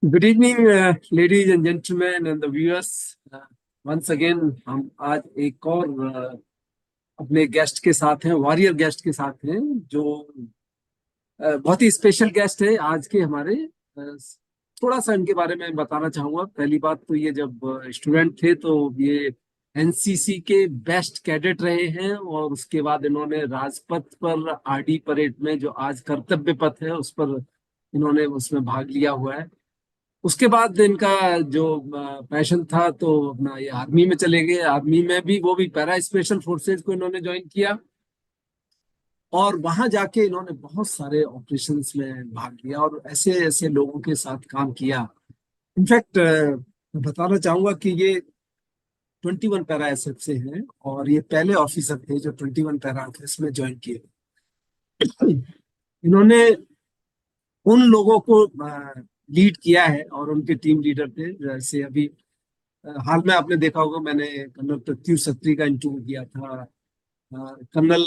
Good evening ladies and gentleman and the viewers. Once again हम आज एक और अपने गेस्ट के साथ हैं, वॉरियर गेस्ट के साथ हैं, जो बहुत ही स्पेशल गेस्ट है आज के हमारे। थोड़ा सा इनके बारे में बताना चाहूंगा। पहली बात तो ये, जब स्टूडेंट थे तो ये एनसीसी के बेस्ट कैडेट रहे हैं, और उसके बाद इन्होंने राजपथ पर आरडी परेड में, जो आज कर्तव्य पथ है, उस पर इन्होंने उसमें भाग लिया हुआ है। उसके बाद इनका जो पैशन था तो अपना ये आर्मी में चले गए। आर्मी में भी, वो भी पैरा स्पेशल फोर्सेज को इन्होंने ज्वाइन किया, और वहां जाके इन्होंने बहुत सारे ऑपरेशंस में भाग लिया और ऐसे ऐसे लोगों के साथ काम किया। इनफैक्ट मैं बताना चाहूंगा कि ये 21 पैरा एसएफ से हैं, और ये पहले ऑफिसर थे जो 21 पैरा एसएफ में ज्वाइन किए। इन्होंने उन लोगों को लीड किया है, और उनके टीम लीडर थे। जैसे अभी हाल में आपने देखा होगा, मैंने कर्नल प्रत्युष अत्री का इंटरव्यू किया था, कर्नल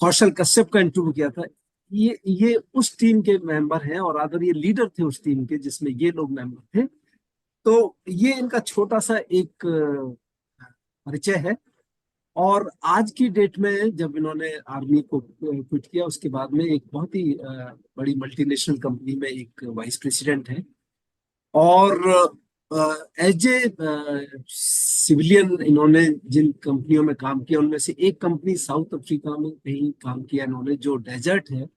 कौशल कश्यप का इंटरव्यू किया था। ये उस टीम के मेंबर हैं, और अगर ये लीडर थे उस टीम के जिसमें ये लोग मेंबर थे। तो ये इनका छोटा सा एक परिचय है। और आज की डेट में जब इन्होंने आर्मी को क्विट किया, उसके बाद में एक बहुत ही बड़ी मल्टीनेशनल कंपनी में एक वाइस प्रेसिडेंट है। और एज ए सिविलियन इन्होंने जिन कंपनियों में काम किया, उनमें से एक कंपनी साउथ अफ्रीका में कहीं काम किया इन्होंने, जो डेजर्ट है,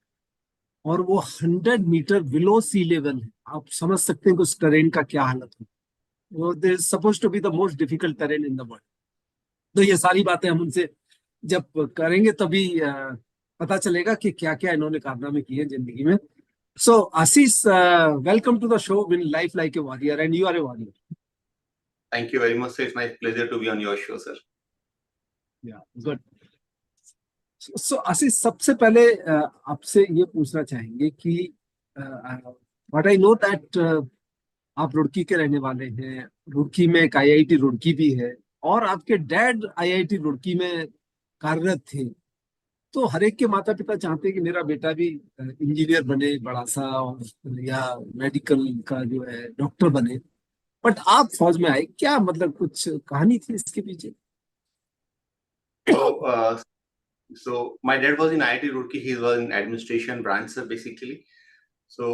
और वो 100 मीटर बिलो सी लेवल है। आप समझ सकते हैं कि उस टेरेन का क्या हालत है। वो this suppose to be the most difficult terrain in the world. तो ये सारी बातें हम उनसे जब करेंगे तभी पता चलेगा कि क्या क्या इन्होंने कारनामे किए जिंदगी में। So, Ashish, welcome to the show, Win Life Like a Warrior, and you are a warrior. Thank you very much, sir. It's my pleasure to be on your show, sir. Yeah, good. So, Ashish, सबसे पहले आपसे ये पूछना चाहेंगे कि what I know that आप रुड़की के रहने वाले हैं। रुड़की में एक आईआईटी रुड़की भी है, और आपके डैड आईआईटी रुड़की में कार्यरत थे। तो हर एक के माता पिता चाहते हैं कि मेरा बेटा भी इंजीनियर बने बड़ा सा, और या मेडिकल का जो है डॉक्टर बने। बट आप फौज में आए, क्या मतलब कुछ कहानी थी इसके पीछे? So my dad was in IIT Roorkee. He was in administration branch, sir, basically. So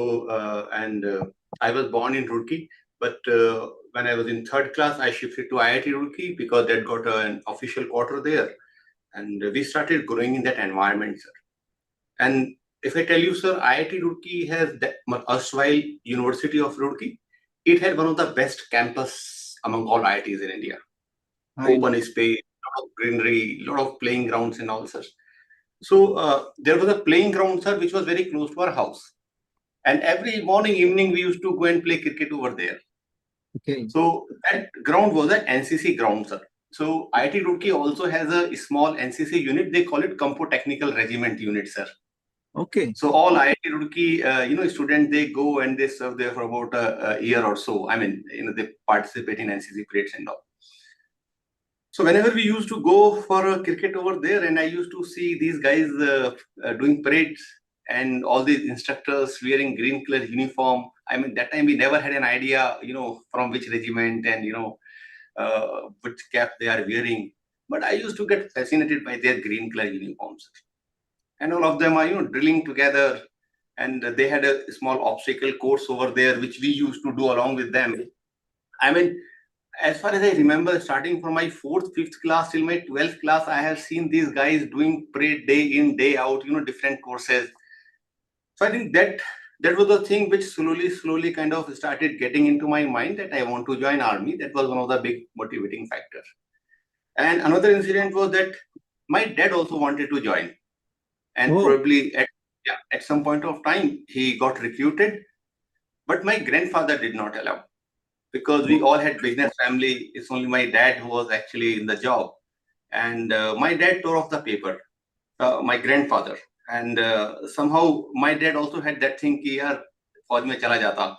I was born in Roorkee, but when I was in third class, I shifted to IIT Roorkee because dad got an official quarter there, and we started growing in that environment, sir. And if I tell you, sir, IIT Roorkee has that erstwhile University of Roorkee. It had one of the best campus among all IITs in India. Open space, lot of greenery, lot of playing grounds and all, sir. So there was a playing ground, sir, which was very close to our house. And every morning, evening, we used to go and play cricket over there. Okay. So that ground was an NCC ground, sir. So IIT Roorkee also has a small NCC unit. They call it Compo Technical Regiment Unit, sir. Okay. So all IIT Roorkee, students, they go and they serve there for about a year or so. I mean, they participate in NCC parades and all. So whenever we used to go for cricket over there, and I used to see these guys doing parades, and all these instructors wearing green color uniform. I mean, that time we never had an idea, from which regiment and, which cap they are wearing. But I used to get fascinated by their green color uniforms. And all of them are, drilling together. And they had a small obstacle course over there, which we used to do along with them. I mean, as far as I remember, starting from my 4th, 5th class till my 12th class, I have seen these guys doing parade day in, day out, different courses. So I think that was the thing which slowly kind of started getting into my mind that I want to join army. That was one of the big motivating factors. And another incident was that my dad also wanted to join. And probably at some point of time, he got recruited. But my grandfather did not allow, because we all had business family. It's only my dad who was actually in the job. And my dad tore off the paper, my grandfather. And somehow my dad also had that thing ki yaar fauj mein chala jata.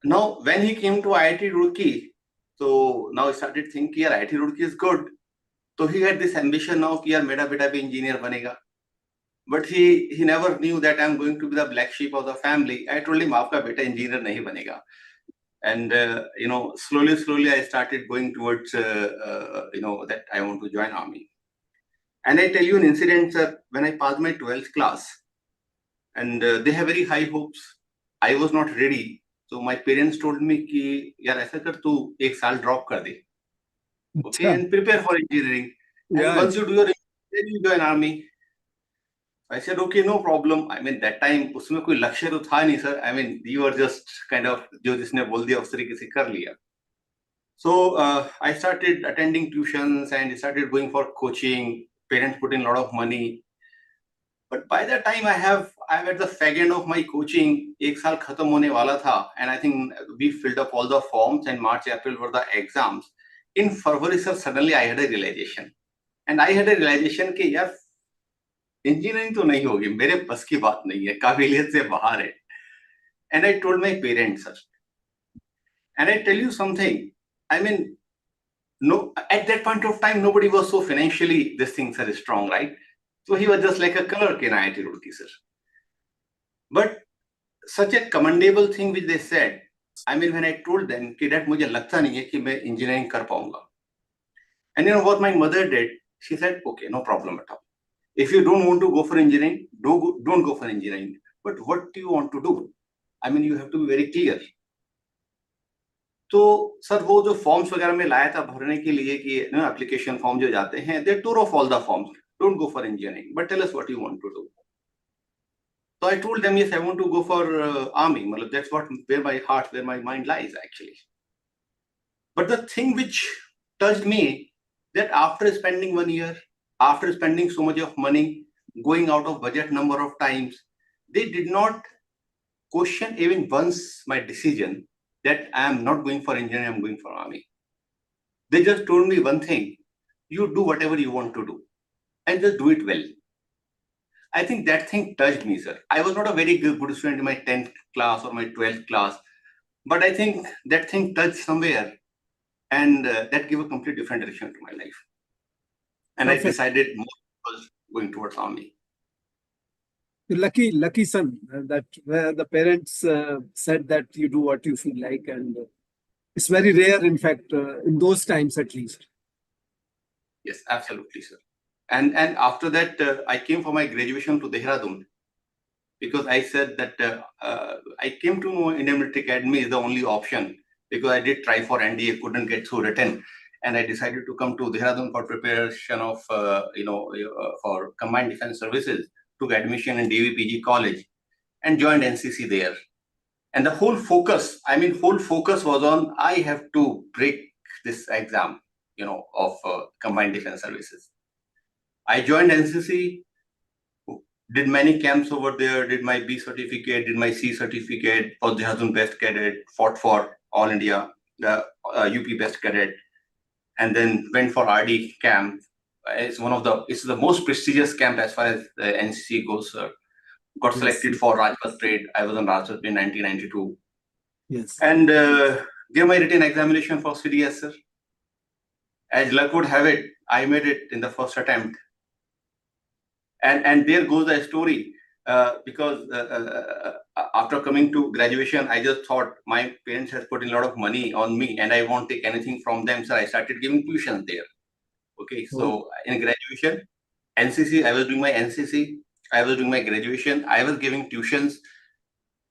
Now when he came to IIT Roorkee, so now he started thinking yaar IIT Roorkee is good. So he had this ambition now ki yaar mera beta bhi engineer banega. But he never knew that I'm going to be the black sheep of the family. I told him, "Aapka beta engineer nahi banega." And slowly I started going towards that I want to join army. And I tell you an incident, sir. When I passed my 12th class, and they have very high hopes, I was not ready. So my parents told me कि यार ऐसा कर तू एक साल drop कर दे, okay, and prepare for engineering. And once you do your engineering, then you join army. I said, okay, no problem. I mean, that time उसमें कोई लक्ष्य तो था नहीं, sir. I mean, you were just kind of जो जिसने बोल दिया उस तरीके से कर लिया. So I started attending tuitions and started going for coaching. Parents put in a lot of money. But by the time I'm at the fag end of my coaching, एक साल खत्म होने वाला था, and I think we filled up all the forms, and March, April were the exams. In February, sir, suddenly I had a realization. And I had a realization कि यार engineering तो नहीं होगी, मेरे बस की बात नहीं है, काबिलियत से बाहर है. And I told my parents, sir. And I tell you something, I mean, no, at that point of time, nobody was so financially, this thing, sir, is strong, right? So he was just like a clerk in IIT Roorkee, sir. But such a commendable thing which they said, I mean, when I told them कि that मुझे लगता नहीं है कि मैं engineering कर पाऊंगा. And you know what my mother did? She said, okay, no problem at all. If you don't want to go for engineering, don't go for engineering. But what do you want to do? I mean, you have to be very clear. तो sir वो जो forms वगैरह में लाया था भरने के लिए कि एप्लीकेशन फॉर्म जो जाते हैं, they tore off all the forms. Don't go for engineering, but tell us what you want to do. So I told them, yes, I want to go for army. That's where my mind lies actually. But the thing which touched me, that after spending 1 year, after spending so much of money, going out of budget number of times, they did not question even once my decision that I am not going for engineering, I'm going for army. They just told me one thing: you do whatever you want to do, and just do it well. I think that thing touched me, sir. I was not a very good student in my 10th class or my 12th class, but I think that thing touched somewhere, and that gave a complete different direction to my life. And perfect. I decided more was going towards army. Lucky son, that where the parents said that you do what you feel like, and it's very rare, in fact, in those times at least. Yes, absolutely, sir. And after that, I came for my graduation to Dehradun, because I said that I came to know Indian Military Academy is the only option, because I did try for NDA, couldn't get through written, and I decided to come to Dehradun for preparation of for Combined Defense Services, took admission in DVPG College, and joined NCC there. And the whole focus was on I have to break this exam, of Combined Defense Services. I joined NCC, did many camps over there, did my B certificate, did my C certificate, for Dehradun Best Cadet, fought for All India, the UP Best Cadet, and then went for RD camp. It's the most prestigious camp as far as the NCC goes, sir. Got selected for Rajpath Parade. I was on Rajpath in 1992. Yes. And gave my written examination for CDS, sir. As luck would have it, I made it in the first attempt. And there goes the story, because after coming to graduation, I just thought my parents has put in a lot of money on me and I won't take anything from them, so I started giving tuitions there. Okay, so in graduation, NCC, I was doing my NCC, I was doing my graduation, I was giving tuitions,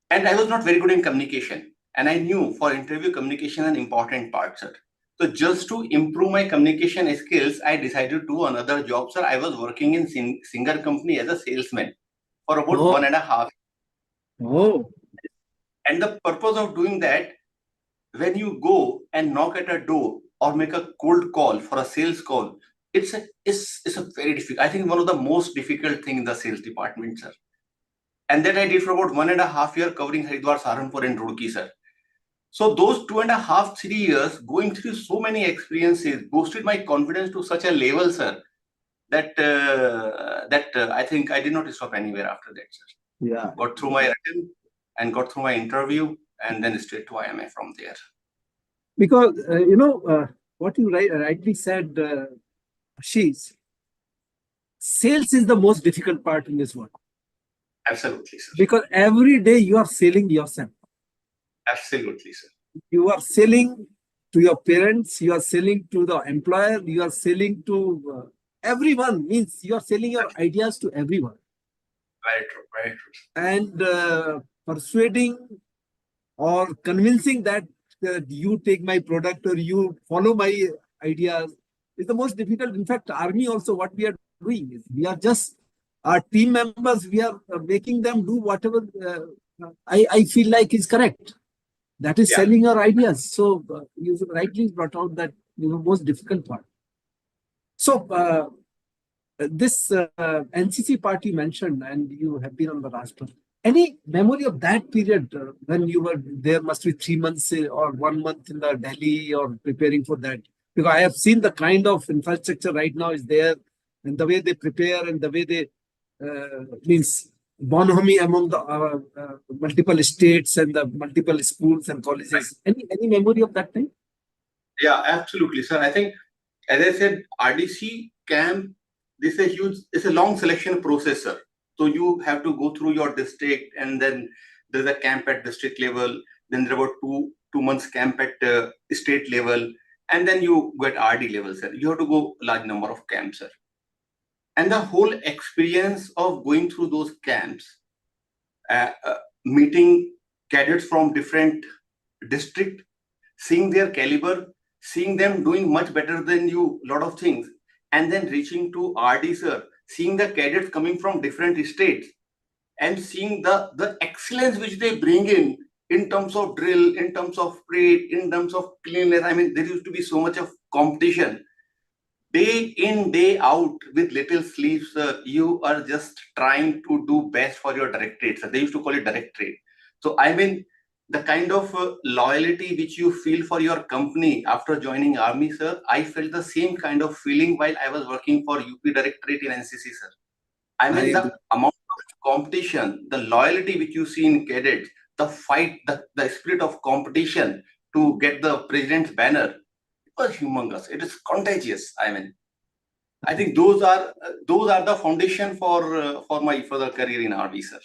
and I was not very good in communication. And I knew for interview communication an important part, sir. So just to improve my communication skills, I decided to do another job, sir. I was working in Singer company as a salesman for about 1.5 years. Oh. And the purpose of doing that, when you go and knock at a door or make a cold call for a sales call, it's a very difficult, I think one of the most difficult thing in the sales department, sir. And that I did for about 1.5 years, covering Haridwar, Saharanpur and Roorkee, sir. So those 2.5, 3 years, going through so many experiences, boosted my confidence to such a level, sir, that I think I did not stop anywhere after that, sir. Yeah. Got through my written and got through my interview, and then straight to IMA from there. Because what you rightly said, Ashish, sales is the most difficult part in this world. Absolutely, sir. Because every day you are selling yourself. Absolutely, sir. You are selling to your parents, you are selling to the employer, you are selling to everyone, means you are selling your ideas to everyone. Very true, very true. And persuading or convincing that you take my product or you follow my ideas is the most difficult. In fact, army also, what we are doing is we are just our team members, we are making them do whatever I feel like is correct. That is selling your ideas. So you rightly brought out that most difficult part. So this NCC party mentioned, and you have been on the Rashtra. Any memory of that period when you were there? Must be 3 months or 1 month in the Delhi or preparing for that. Because I have seen the kind of infrastructure right now is there, and the way they prepare and the way they means bonhomie among the multiple states and the multiple schools and colleges. Any memory of that time? Yeah, absolutely, sir. I think, as I said, RDC camp, this is a huge, it's a long selection process, sir. So you have to go through your district, and then there's a camp at district level. Then there were two months camp at state level, and then you go at RD level, sir. You have to go large number of camps, sir. And the whole experience of going through those camps, meeting cadets from different district, seeing their caliber, seeing them doing much better than you, lot of things, and then reaching to RD, sir, seeing the cadets coming from different states, and seeing the excellence which they bring in terms of drill, in terms of parade, in terms of cleanliness. I mean, there used to be so much of competition. Day in, day out, with little sleeps, you are just trying to do best for your directorate. So they used to call it directorate. So I mean, the kind of loyalty which you feel for your company after joining army, sir, I felt the same kind of feeling while I was working for UP directorate in NCC, sir. I mean, the amount of competition, the loyalty which you see in cadets, the fight, the spirit of competition to get the president's banner, was humongous. It is contagious. I mean, I think those are the foundation for my further career in army, sir.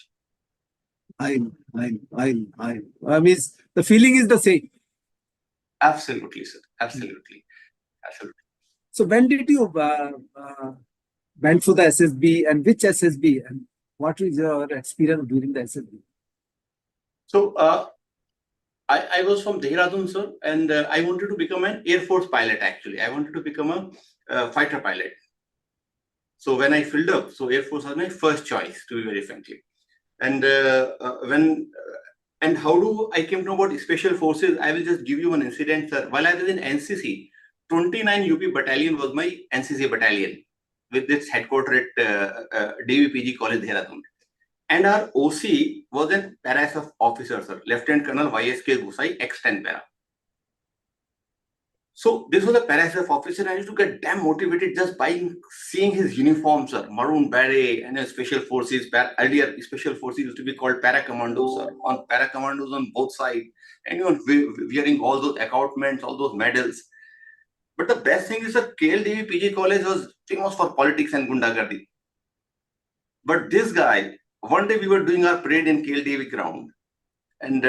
I mean, the feeling is the same. Absolutely, sir. Absolutely, absolutely. So when did you went for the SSB, and which SSB, and what is your experience during the SSB? So I was from Dehradun, sir, and I wanted to become an Airforce pilot, actually. I wanted to become a fighter pilot. So when I filled up, so Airforce was my first choice, to be very frankly. And and how do I came to know about Special Forces? I will just give you one incident, sir. While I was in NCC, 29 UP battalion was my NCC battalion, with its headquarters at DVPG College, Dehradun. And our OC was an para officer, sir, Lieutenant Colonel YSK Gusai, ex-10 para. So this was a para officer, and I used to get damn motivated just by seeing his uniform, sir, maroon beret, and Special Forces. Earlier, Special Forces used to be called Para Commandos, sir. On Para Commandos on both sides, and you know, wearing all those accoutrements, all those medals. But the best thing is that KLDV PG College was famous for politics and gundagardi. But this guy, one day we were doing our parade in KLDV ground, and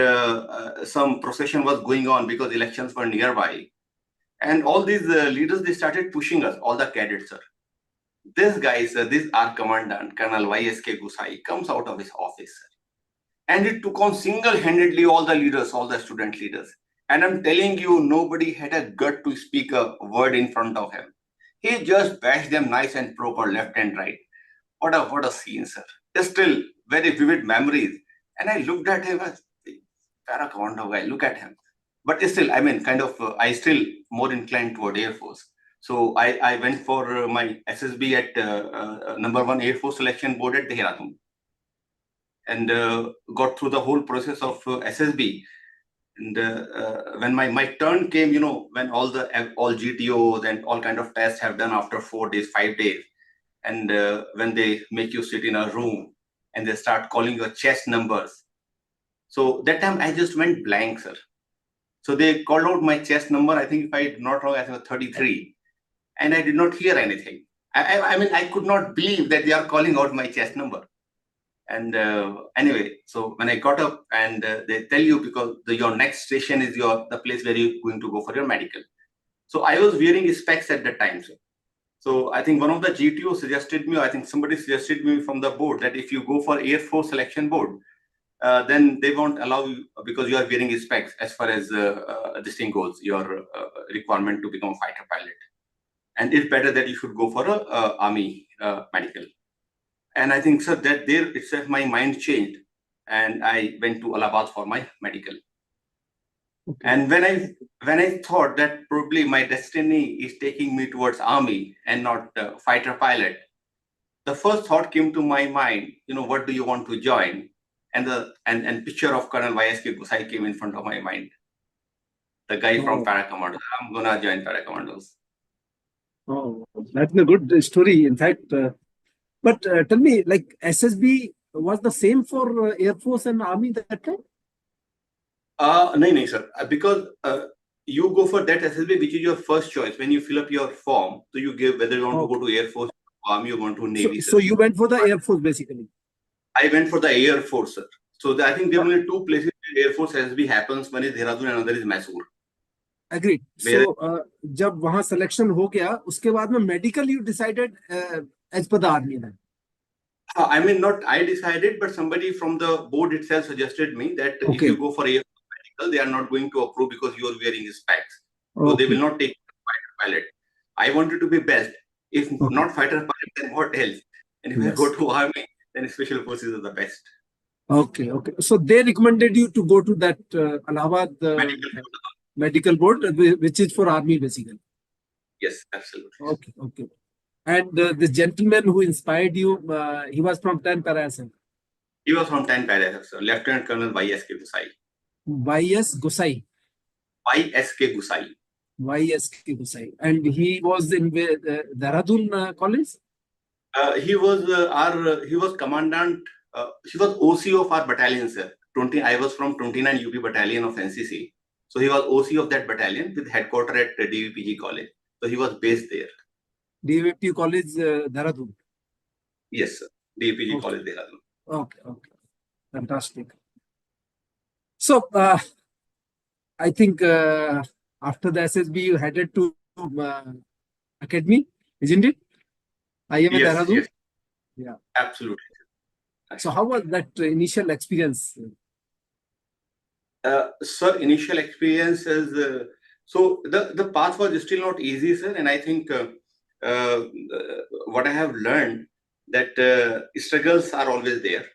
some procession was going on because elections were nearby. And all these leaders, they started pushing us, all the cadets, sir. This guy, sir, this our commandant, Colonel YSK Gusai, comes out of his office, sir. And he took on single-handedly all the leaders, all the student leaders. And I'm telling you, nobody had a gut to speak a word in front of him. He just bashed them nice and proper, left and right. What a scene, sir. It's still very vivid memories. And I looked at him as the para commando guy, look at him. But still, I mean, kind of, I still more inclined toward Air Force. So I went for my SSB at number 1 Air Force selection board at Dehradun, and got through the whole process of SSB. And when my turn came, you know, when all GTOs and all kind of tests have done after 4 days, 5 days, and when they make you sit in a room and they start calling your chest numbers. So that time I just went blank, sir. So they called out my chest number. I think if I'm not wrong, I think 33. And I did not hear anything. I mean, I could not believe that they are calling out my chest number. And anyway, so when I got up and they tell you because your next station is the place where you're going to go for your medical. So I was wearing specs at that time. So I think one of the GTO suggested me, or I think somebody suggested me from the board that if you go for Air Force Selection Board, then they won't allow you because you are wearing specs as far as this thing goes, your requirement to become a fighter pilot. And it's better that you should go for a army medical. And I think, sir, that there itself my mind changed, and I went to Allahabad for my medical. Okay. And when I thought that probably my destiny is taking me towards army and not fighter pilot, the first thought came to my mind, what do you want to join? And picture of Colonel Y.S.K. Gusai came in front of my mind. The guy from Para Commandos. I'm gonna join Para Commandos. Oh, that's a good story. In fact, but tell me, like SSB was the same for Air Force and Army that time? No, sir. Because you go for that SSB, which is your first choice. When you fill up your form, so you give whether you want to go to Air Force, Army, you want to Navy. So you went for the Air Force basically? I went for the Air Force, sir. So I think there are only two places where Air Force SSB happens. One is Dehradun and another is Mysore. Agreed. So जब वहाँ selection हो गया, उसके बाद में medical you decided as per the army then? I mean, not I decided, but somebody from the board itself suggested me that if you go for Air Force medical, they are not going to approve because you are wearing specs. So they will not take fighter pilot. I wanted to be best. If not fighter pilot, then what else? And if I go to army, then special forces are the best. Okay. So they recommended you to go to that Allahabad medical board, which is for army basically. Yes, absolutely. Okay. And this gentleman who inspired you, he was from 10 Para. He was from 10 Para, sir. Lieutenant Colonel Y.S.K. Gusai. Y.S. Gusai. Y.S.K. Gusai. Y.S.K. Gusai. And he was in Dehradun college? He was commandant. He was OC of our battalion, sir. I was from 29 UP battalion of NCC. So he was OC of that battalion with headquarters at DVPG college. So he was based there. DVP college, Dehradun? Yes, sir. DVPG college, Dehradun. Okay. Fantastic. So, I think after the SSB, you headed to academy, isn't it? IIM Dehradun? Yes. Yeah. Absolutely. So how was that initial experience? Sir, initial experience is, so the path was still not easy, sir. And I think what I have learned that struggles are always there.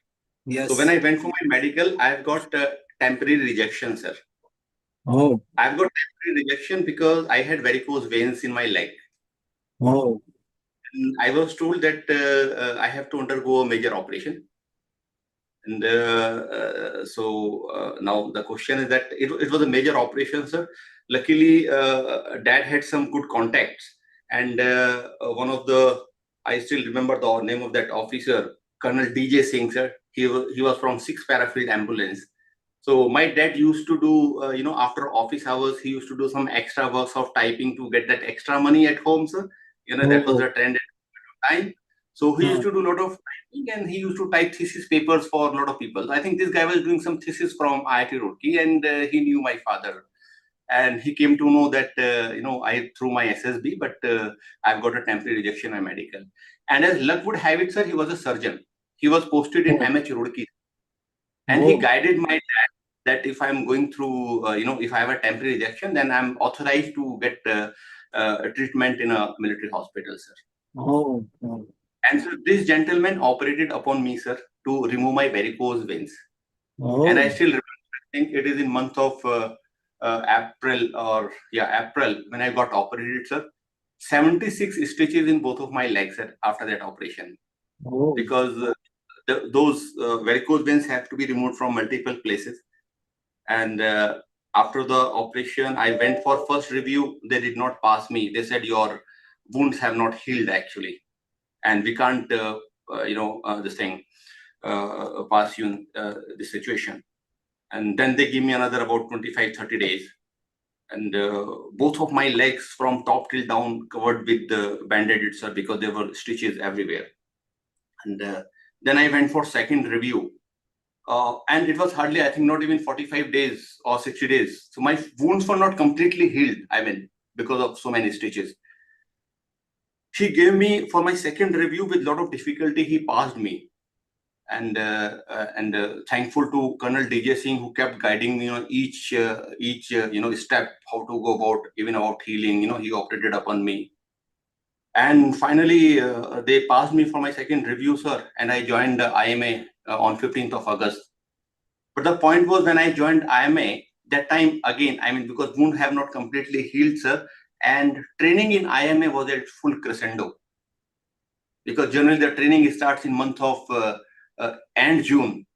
Yes. So when I went for my medical, I've got temporary rejection, sir. Oh. I've got temporary rejection because I had varicose veins in my leg. Oh. And I was told that I have to undergo a major operation. And so now the question is that it was a major operation, sir. Luckily, Dad had some good contacts. And I still remember the name of that officer, Colonel DJ Singh, sir. He was from 6 Parafield Ambulance. So my dad used to do, after office hours, he used to do some extra works of typing to get that extra money at home, sir. That was the trend at the time. So he used to do a lot of typing, and he used to type thesis papers for a lot of people. I think this guy was doing some thesis from IIT Roorkee, and he knew my father. And he came to know that, I threw my SSB, but I've got a temporary rejection in my medical. And as luck would have it, sir, he was a surgeon. He was posted in IIT Roorkee. And he guided my dad that if I'm going through, if I have a temporary rejection, then I'm authorized to get treatment in a military hospital, sir. Oh. And so this gentleman operated upon me, sir, to remove my varicose veins. Oh. And I still remember, I think it is in month of April, when I got operated, sir. 76 stitches in both of my legs, sir, after that operation. Oh. Because those varicose veins have to be removed from multiple places. And after the operation, I went for first review. They did not pass me. They said your wounds have not healed actually, and we can't, pass you this situation. And then they give me another about 25-30 days. And both of my legs from top till down covered with the band-aid, sir, because there were stitches everywhere. And then I went for second review. And it was hardly, I think, not even 45 days or 60 days. So my wounds were not completely healed, I mean, because of so many stitches. He gave me, for my second review, with a lot of difficulty, he passed me. And thankful to Colonel DJ Singh, who kept guiding me on each step, how to go about, even about healing. He operated upon me. And finally, they passed me for my second review, sir, and I joined the IMA on 15th of August. But the point was, when I joined IMA, that time again, I mean, because wound have not completely healed, sir, and training in IMA was at full crescendo. Because generally the training starts in month of end June,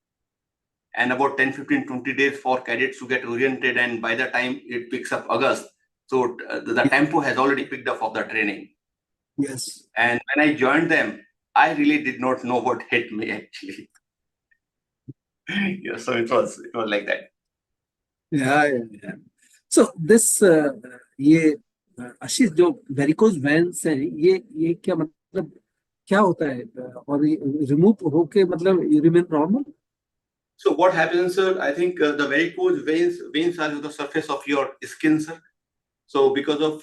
and about 10, 15, 20 days for cadets to get oriented, and by the time it picks up August, so the tempo has already picked up of the training. Yes. And when I joined them, I really did not know what hit me actually. Yeah, so it was like that. Yeah. So this ये आशीष जो varicose veins हैं ये क्या मतलब क्या होता है और रिमूव होके मतलब you remain normal? So what happens, sir? I think the varicose veins are the surface of your skin, sir. So because of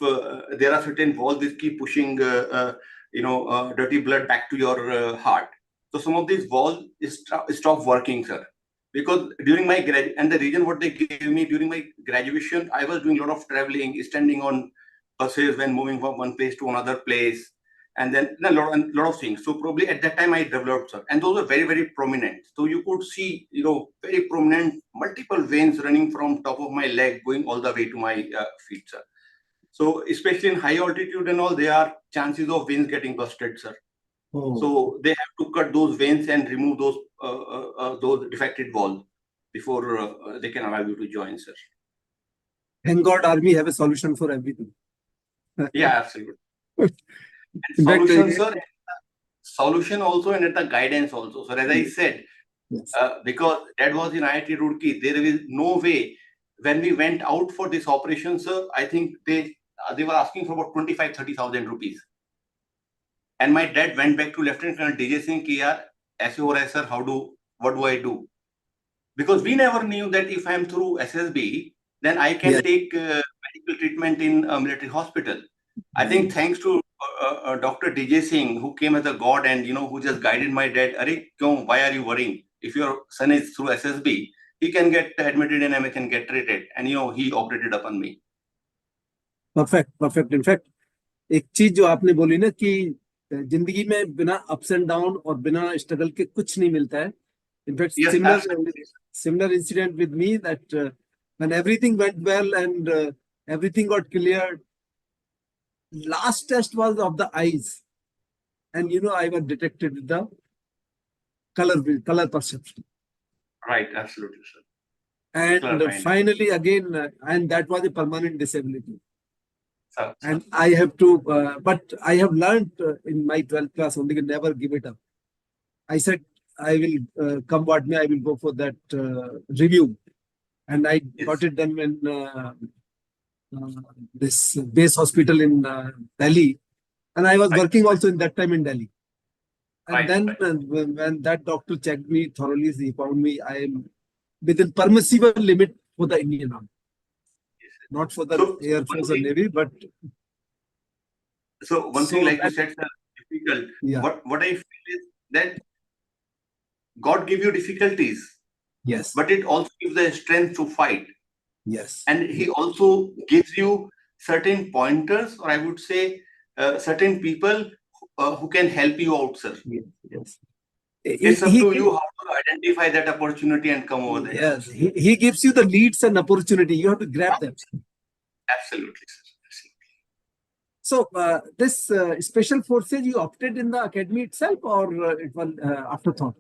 there are certain valves that keep pushing dirty blood back to your heart. So some of these valves stop working, sir. Because during my and the reason what they gave me during my graduation, I was doing a lot of traveling, standing on buses when moving from one place to another place, and then a lot of things. So probably at that time I developed, sir, and those are very, very prominent. So you could see, very prominent, multiple veins running from top of my leg going all the way to my feet, sir. So especially in high altitude and all, there are chances of veins getting busted, sir. Oh. So they have to cut those veins and remove those defected valves before they can allow you to join, sir. Thank God, Army have a solution for everything. Yeah, absolutely. Solution, sir. Solution also, and at the guidance also. So as I said, yes. Because that was in IIT Roorkee, there is no way. When we went out for this operation, sir, I think they were asking for about 25,000-30,000 rupees. And my dad went back to Lieutenant Colonel DJ Singh ki yaar, aise ho raha hai, sir, what do I do? Because we never knew that if I am through SSB, then I can take medical treatment in a military hospital. I think thanks to Dr. DJ Singh, who came as a god and who just guided my dad. Why are you worrying? If your son is through SSB, he can get admitted and I can get treated. And he operated upon me. Perfect. In fact, एक चीज जो आपने बोली ना कि जिंदगी में बिना अप्स एंड डाउन और बिना स्ट्रगल के कुछ नहीं मिलता है. In fact, similar incident with me that when everything went well and everything got cleared, last test was of the eyes, and I was detected with the color perception. Right, absolutely, sir. And finally, again, and that was a permanent disability. And I have to, but I have learned in my 12th class only to never give it up. I said, I will come what may, I will go for that review. And I got it done in this base hospital in Delhi. And I was working also in that time in Delhi. And then when that doctor checked me thoroughly, he found me, I am within permissible limit for the Indian Army. Not for the Air Force or Navy, but... So one thing, like you said, sir, difficult. Yeah. What I feel is that God gives you difficulties. Yes. But it also gives the strength to fight. Yes. And He also gives you certain pointers, or I would say certain people who can help you out, sir. Yes. It's up to you how to identify that opportunity and come over there. Yes. He gives you the leads and opportunity. You have to grab them. Absolutely, sir. So this special forces, you opted in the academy itself, or it was afterthought?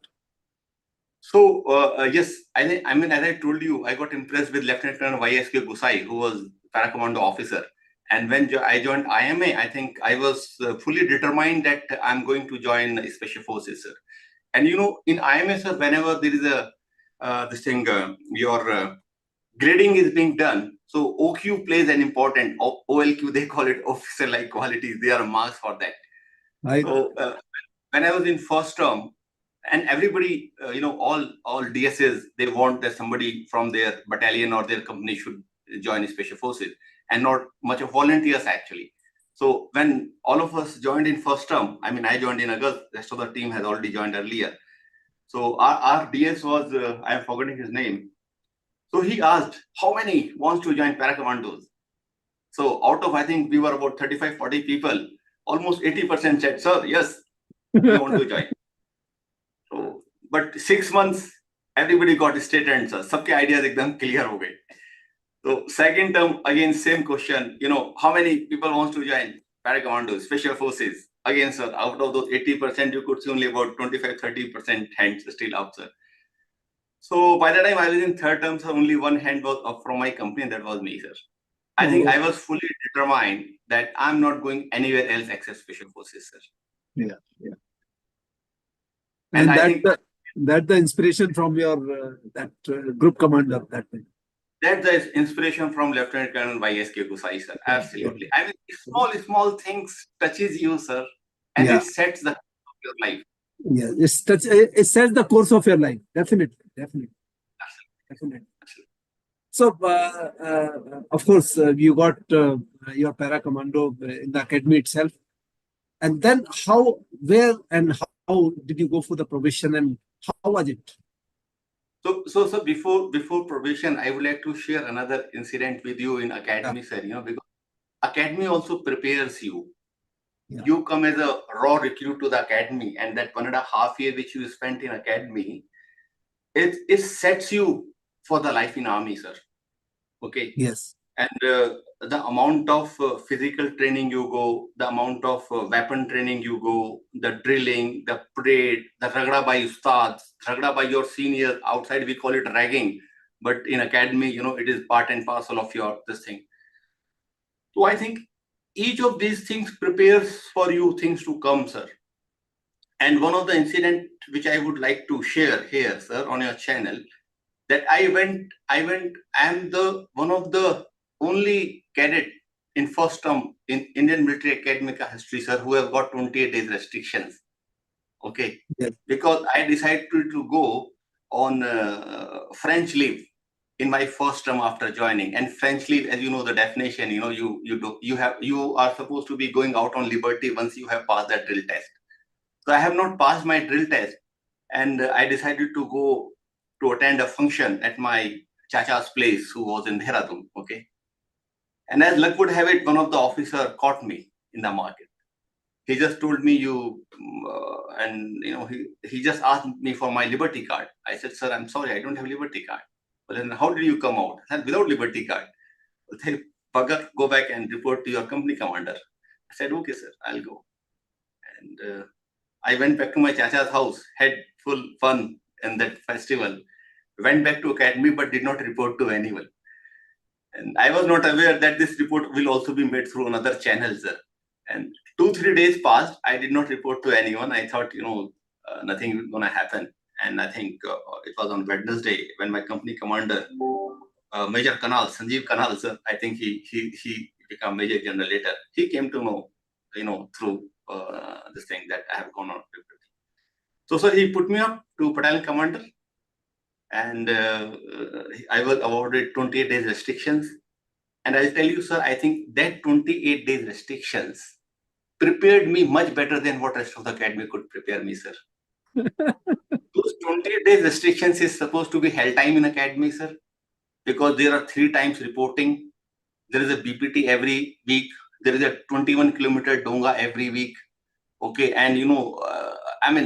So yes, I mean, as I told you, I got impressed with Lieutenant Colonel Y.S.K. Gusai, who was Para Commando officer. And when I joined IMA, I think I was fully determined that I'm going to join Special Forces, sir. And in IMA, sir, whenever there is a your grading is being done, So OQ plays an important, OLQ, they call it officer-like qualities. They are marks for that. Right. So when I was in first term, and everybody, all DSs, they want that somebody from their battalion or their company should join special forces, and not much of volunteers actually. So when all of us joined in first term, I mean, I joined in August, the rest of the team has already joined earlier. So our DS was, I am forgetting his name. So he asked, how many wants to join Paracommandos? So out of, I think we were about 35, 40 people, almost 80% said, sir, yes, we want to join. So, but 6 months, everybody got a straight answer. Sabke ideas ekdam clear ho gaye. So second term, again, same question, how many people wants to join Paracommandos, Special Forces? Again, sir, out of those 80%, you could see only about 25, 30% hands still up, sir. So by the time I was in third term, sir, only one hand was up from my company, and that was me, sir. I think I was fully determined that I'm not going anywhere else except Special Forces, sir. Yeah, yeah. And I that think that the inspiration from your group commander that way. That's the inspiration from Lieutenant Colonel YSK Gusai, sir. Absolutely. I mean, small things touches you, sir, and it sets the course of your life. Yeah, it sets the course of your life. Definitely. So, of course, you got your para commando in the academy itself, and then where and how did you go for the probation, and how was it? So before probation, I would like to share another incident with you in academy, sir. Because academy also prepares you. Yeah. You come as a raw recruit to the academy, and that 1.5 years which you spent in academy, it sets you for the life in army, sir. Okay. Yes. And the amount of physical training you go, the amount of weapon training you go, the drilling, the parade, the ragda by ustads, ragda by your seniors. Outside we call it ragging, but in academy, it is part and parcel of this thing. So I think each of these things prepares for you things to come, sir. And one of the incident which I would like to share here, sir, on your channel, that I am the one of the only cadet in first term in Indian military academic history, sir, who have got 28 days restrictions. Okay. Yes. Because I decided to go on French leave in my first term after joining. And French leave, as you know, the definition, you are supposed to be going out on liberty once you have passed that drill test. So I have not passed my drill test, and I decided to go to attend a function at my chacha's place, who was in Dehradun. Okay. And as luck would have it, one of the officers caught me in the market. He just told me he just asked me for my liberty card. I said, sir, I'm sorry, I don't have liberty card. But then how did you come out? I said, without liberty card. They Bhagat, go back and report to your company commander. I said, okay, sir, I'll go. And I went back to my chacha's house, had full fun in that festival. Went back to academy, but did not report to anyone. And I was not aware that this report will also be made through another channel, sir. And 2-3 days passed. I did not report to anyone. I thought, nothing is going to happen. And I think it was on Wednesday when my company commander, Major Canals, Sanjeev Canals, sir, I think he became Major General later. He came to know, through this thing that I have gone on. So, sir, he put me up to battalion commander. And I was awarded 28 days restrictions. And I'll tell you, sir, I think that 28 days restrictions prepared me much better than what rest of the academy could prepare me, sir. Those 28 days restrictions is supposed to be hell time in academy, sir, because there are 3 times reporting. There is a BPT every week. There is a 21-kilometer donga every week. Okay. And,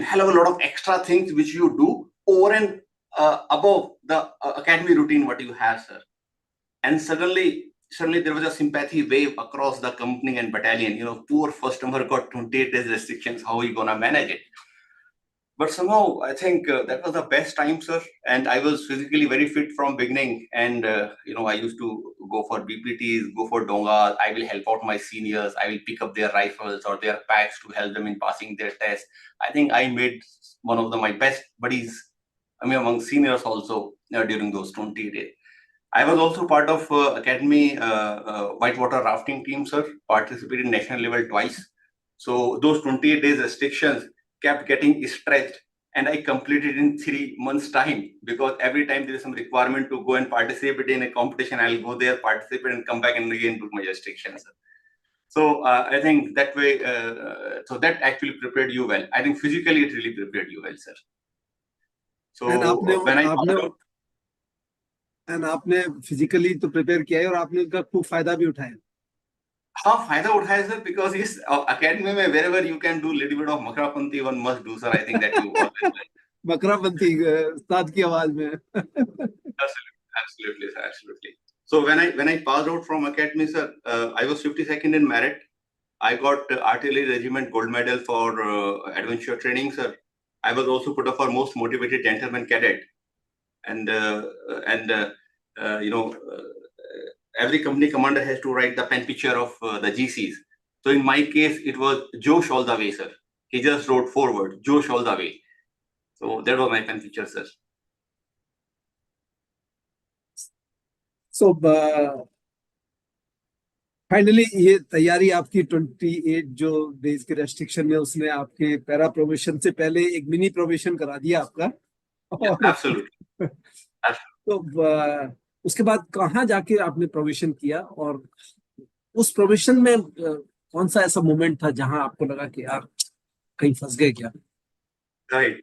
hell of a lot of extra things which you do over and above the academy routine what you have, sir. And suddenly there was a sympathy wave across the company and battalion. Poor first timer got 28 days restrictions. How are you gonna manage it? But somehow I think that was the best time, sir. And I was physically very fit from beginning. And I used to go for BPTs, go for dongas. I will help out my seniors. I will pick up their rifles or their packs to help them in passing their tests. I think I made one of my best buddies, among seniors also, during those 20 days. I was also part of Academy whitewater rafting team, sir. Participated national level twice. So those 28 days restrictions kept getting stretched, and I completed in 3 months' time, because every time there is some requirement to go and participate in a competition, I'll go there, participate, and come back and again do my restrictions. So I think that way, so that actually prepared you well. I think physically it really prepared you well, sir. And आपने So when I आपने found out, and आपने physically तो prepare किया है और आपने उसका खूब फायदा भी उठाया. हाँ फायदा उठाया सर, because इस academy में wherever you can do little bit of makarapanti, one must do, sir. I think that you always like. बकरापंथी उस्ताद की आवाज में. Absolutely, sir, absolutely. So when I passed out from academy, sir, I was 52nd in merit. I got artillery regiment gold medal for adventure training, sir. I was also put up for most motivated gentleman cadet, and every company commander has to write the pen picture of the GCs. So in my case, it was Josh all the way, sir. He just wrote forward, Josh all the way. So that was my pen picture, sir. So finally ये तैयारी आपकी 28 जो days के restriction में उसने आपके para probation से पहले एक मिनी प्रोबेशन करा दिया आपका. Yeah, और absolutely. तो उसके बाद कहाँ जाके आपने प्रोबेशन किया, और उस प्रोबेशन में कौन सा ऐसा मोमेंट था जहां आपको लगा कि यार कहीं फंस गए क्या? Right.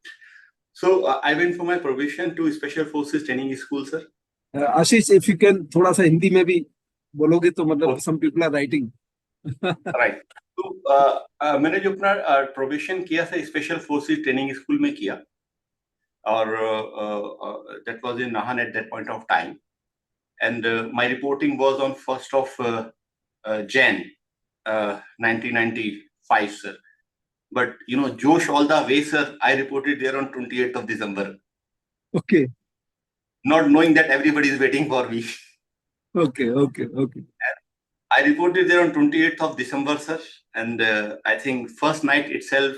So I went for my probation to Special Forces Training School, sir. Ashish, if you can थोड़ा सा हिंदी में भी बोलोगे तो मतलब Okay. Some people are writing. Right. तो मैंने जो अपना प्रोबेशन किया था स्पेशल फोर्सेस ट्रेनिंग स्कूल में किया, और that was in Nahan at that point of time, and my reporting was on 1st of Jan 1995, sir. But you know, Josh all the way, sir, I reported there on 28th of December. Okay. Not knowing that everybody is waiting for me. Okay. I reported there on 28th of December, sir, and I think first night itself,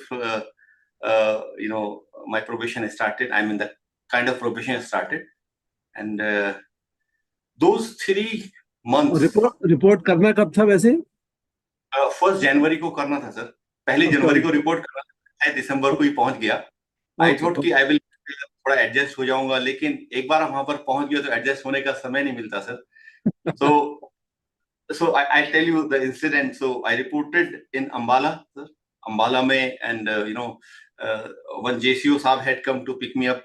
my probation started. I mean, the kind of probation started, and those 3 months. Report करना कब था वैसे? 1 जनवरी को करना था, sir. पहली जनवरी को report करना था, दिसंबर को ही पहुंच गया. आई थॉट कि आई विल थोड़ा एडजस्ट हो जाऊंगा, लेकिन एक बार वहां पर पहुंच गया तो एडजस्ट होने का समय नहीं मिलता, sir. So I tell you the incident. So I reported in Ambala, sir. Ambala mein, and one JCO Saab had come to pick me up,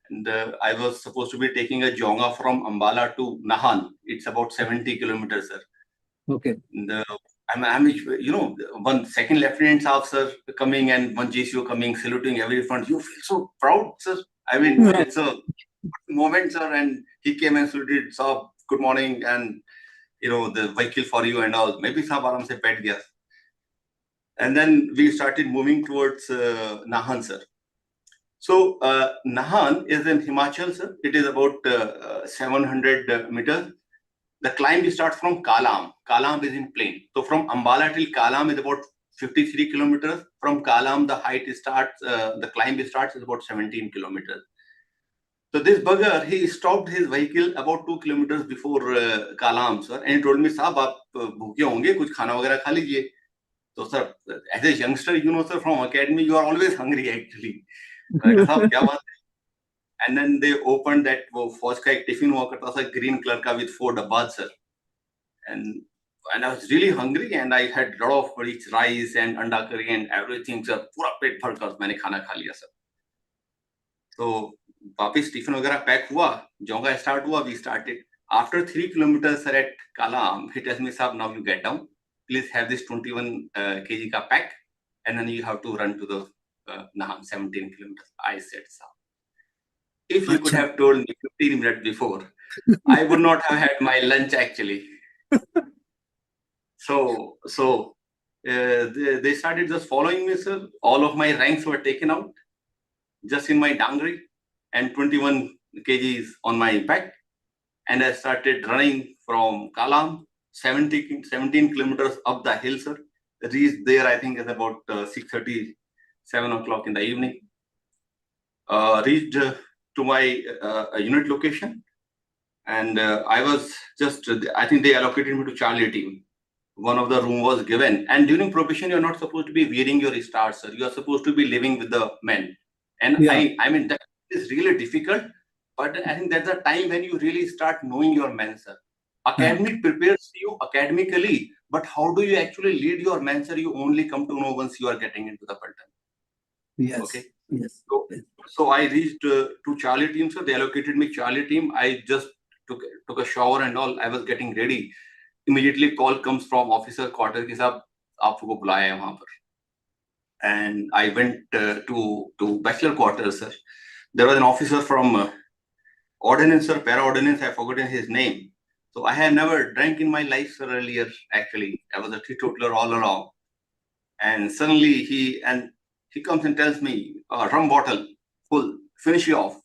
and I was supposed to be taking a jonga from Ambala to Nahan. It's about 70 kilometers, sir. Okay. And I'm one second lieutenant Saab, sir, coming, and one JCO coming, saluting every front. You feel so proud, sir. I mean, it's a moment, sir. And he came and saluted, Saab, good morning, and the vehicle for you and all. Maybe Saab aaram se pet gaya. And then we started moving towards Nahan, sir. So Nahan is in Himachal, sir. It is about 700 meters. The climb starts from Kalam. Kalam is in plain. So from Ambala till Kalam is about 53 kilometers. From Kalam, the height starts, the climb starts is about 17 kilometers. So this bugger, he stopped his vehicle about 2 kilometers before Kalam, sir, and he told me, "Saab, aap bhooke honge, kuch khana वगैरह खा लीजिए." So sir, as a youngster, sir, from academy, you are always hungry actually. मैंने कहा, "साहब क्या बात है?" And then they opened that वो फौज का एक टिफिन हुआ करता था green color का with 4 डब्बाज, sir. And I was really hungry, and I had lot of rich rice and anda curry and everything, sir. पूरा पेट भरकर मैंने खाना खा लिया, sir. So वापस टिफिन वगैरह पैक हुआ, जोंगा स्टार्ट हुआ, we started. After 3 kilometers, sir, at Kalam, he tells me, "Saab, now you get down. Please have this 21 kg ka pack, and then you have to run to the Nahan, 17 kilometers." I said, "Saab, if you could have told me 15 minutes before, I would not have had my lunch actually." So they started just following me, sir. All of my ranks were taken out, just in my dangri, and 21 kgs on my back, and I started running from Kalam, 17 kilometers up the hill, sir. Reached there, I think, at about 6:30, 7 o'clock in the evening. Reached to my unit location, And I was just, I think they allocated me to Charlie team. One of the room was given. And during probation, you're not supposed to be wearing your stars, sir. You are supposed to be living with the men. And Yeah. I mean, that is really difficult. But I think that's the time when you really start knowing your men, sir. Academic prepares you academically, but how do you actually lead your men, sir? You only come to know once you are getting into the Pulton. Yes. Okay. Yes. So I reached to Charlie team, sir. They allocated me Charlie team. I just took a shower and all. I was getting ready. Immediately call comes from officer quarter कि साहब आपको बुलाया है वहां पर. And I went to bachelor quarters, sir. There was an officer from ordnance, sir, para ordnance. I forgotten his name. So I had never drank in my life, sir, earlier. Actually, I was a teetotaler all along. And suddenly he comes and tells me, rum bottle full, finish it off.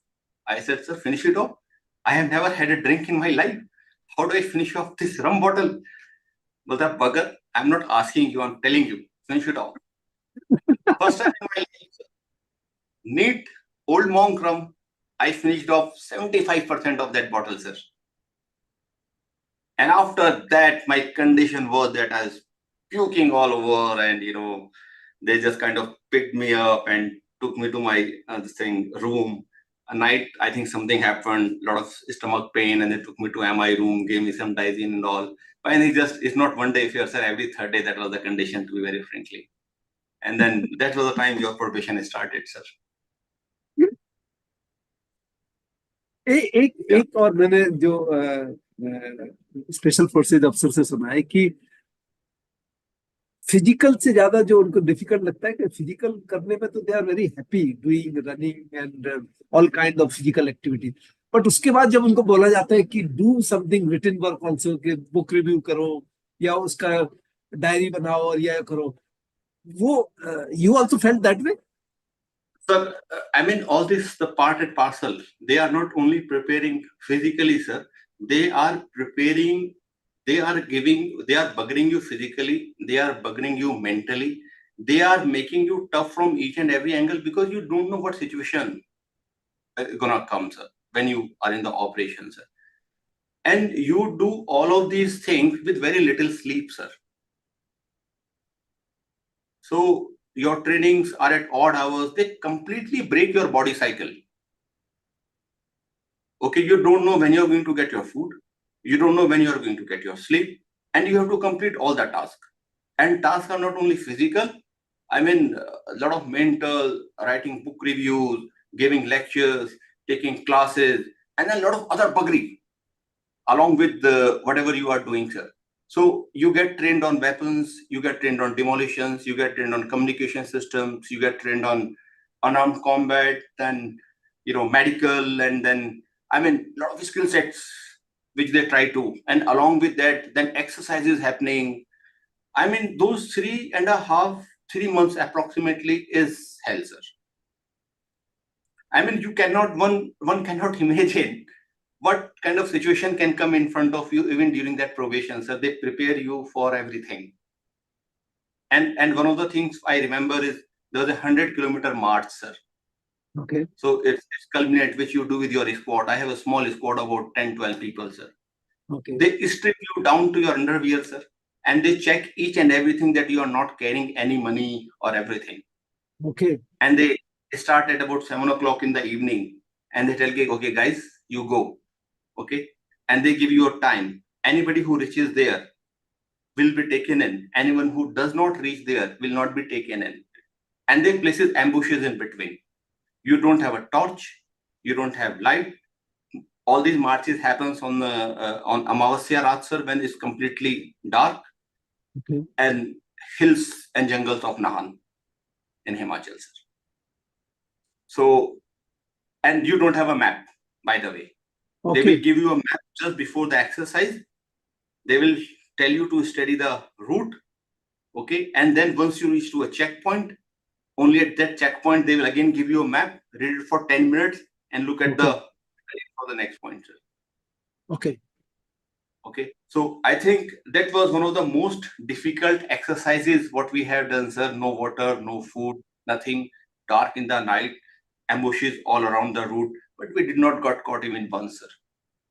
I said, sir, finish it off. I have never had a drink in my life. How do I finish off this rum bottle? Well, that bugger, I'm not asking you, I'm telling you, finish it off. First time in my life, sir. Neat, old monk rum, I finished off 75% of that bottle, sir. And after that, my condition was that I was puking all over, and they just kind of picked me up and took me to my room. A night, I think something happened, a lot of stomach pain, and they took me to MI room, gave me some Dizine and all. But I think it's not one day affair, sir. Every third day, that was the condition, to be very frankly. And then that was the time your probation started, sir. एक और मैंने जो special forces अफसर से सुना है कि physical से ज्यादा जो उनको डिफिकल्ट लगता है कि फिजिकल करने में तो they are very happy doing running and all kind of physical activity, but उसके बाद जब उनको बोला जाता है कि do something written work also, कि बुक रिव्यू करो या उसका डायरी बनाओ और या करो, वो you also felt that way? Sir, I mean, all this, the part and parcel, they are not only preparing physically, sir, they are preparing, they are buggering you physically, they are buggering you mentally, they are making you tough from each and every angle, because you don't know what situation is gonna come, sir, when you are in the operation, sir. And you do all of these things with very little sleep, sir. So your trainings are at odd hours, they completely break your body cycle. Okay, you don't know when you're going to get your food, you don't know when you're going to get your sleep, and you have to complete all the tasks. And tasks are not only physical, I mean, a lot of mental, writing book reviews, giving lectures, taking classes, and a lot of other buggery along with whatever you are doing, sir. So you get trained on weapons, you get trained on demolitions, you get trained on communication systems, you get trained on unarmed combat, then medical, and then I mean a lot of skill sets which they try to, and along with that, then exercises happening. I mean, those 3 months approximately is hell, sir. I mean, one cannot imagine what kind of situation can come in front of you even during that probation, sir. They prepare you for everything. And one of the things I remember is there was a 100-kilometer march, sir. Okay. So it's culminate which you do with your squad. I have a small squad, about 10, 12 people, sir. Okay. They strip you down to your underwear, sir. And they check each and everything that you are not carrying any money or everything. Okay. And they start at about 7 o'clock in the evening. And they tell you, okay, guys, you go. Okay. And they give you a time. Anybody who reaches there will be taken in. Anyone who does not reach there will not be taken in. And they places ambushes in between. You don't have a torch. You don't have light. All these marches happens on Amavasya Raat, sir, when it's completely dark. Okay. And hills and jungles of Nahan in Himachal, sir. So, and you don't have a map, by the way. Okay. They will give you a map just before the exercise. They will tell you to study the route. Okay. And then once you reach to a checkpoint, only at that checkpoint, they will again give you a map, read it for 10 minutes, and look at for the next point, sir. Okay. Okay. So I think that was one of the most difficult exercises what we have done, sir. No water, no food, nothing, dark in the night, ambushes all around the route, but we did not got caught even once, sir.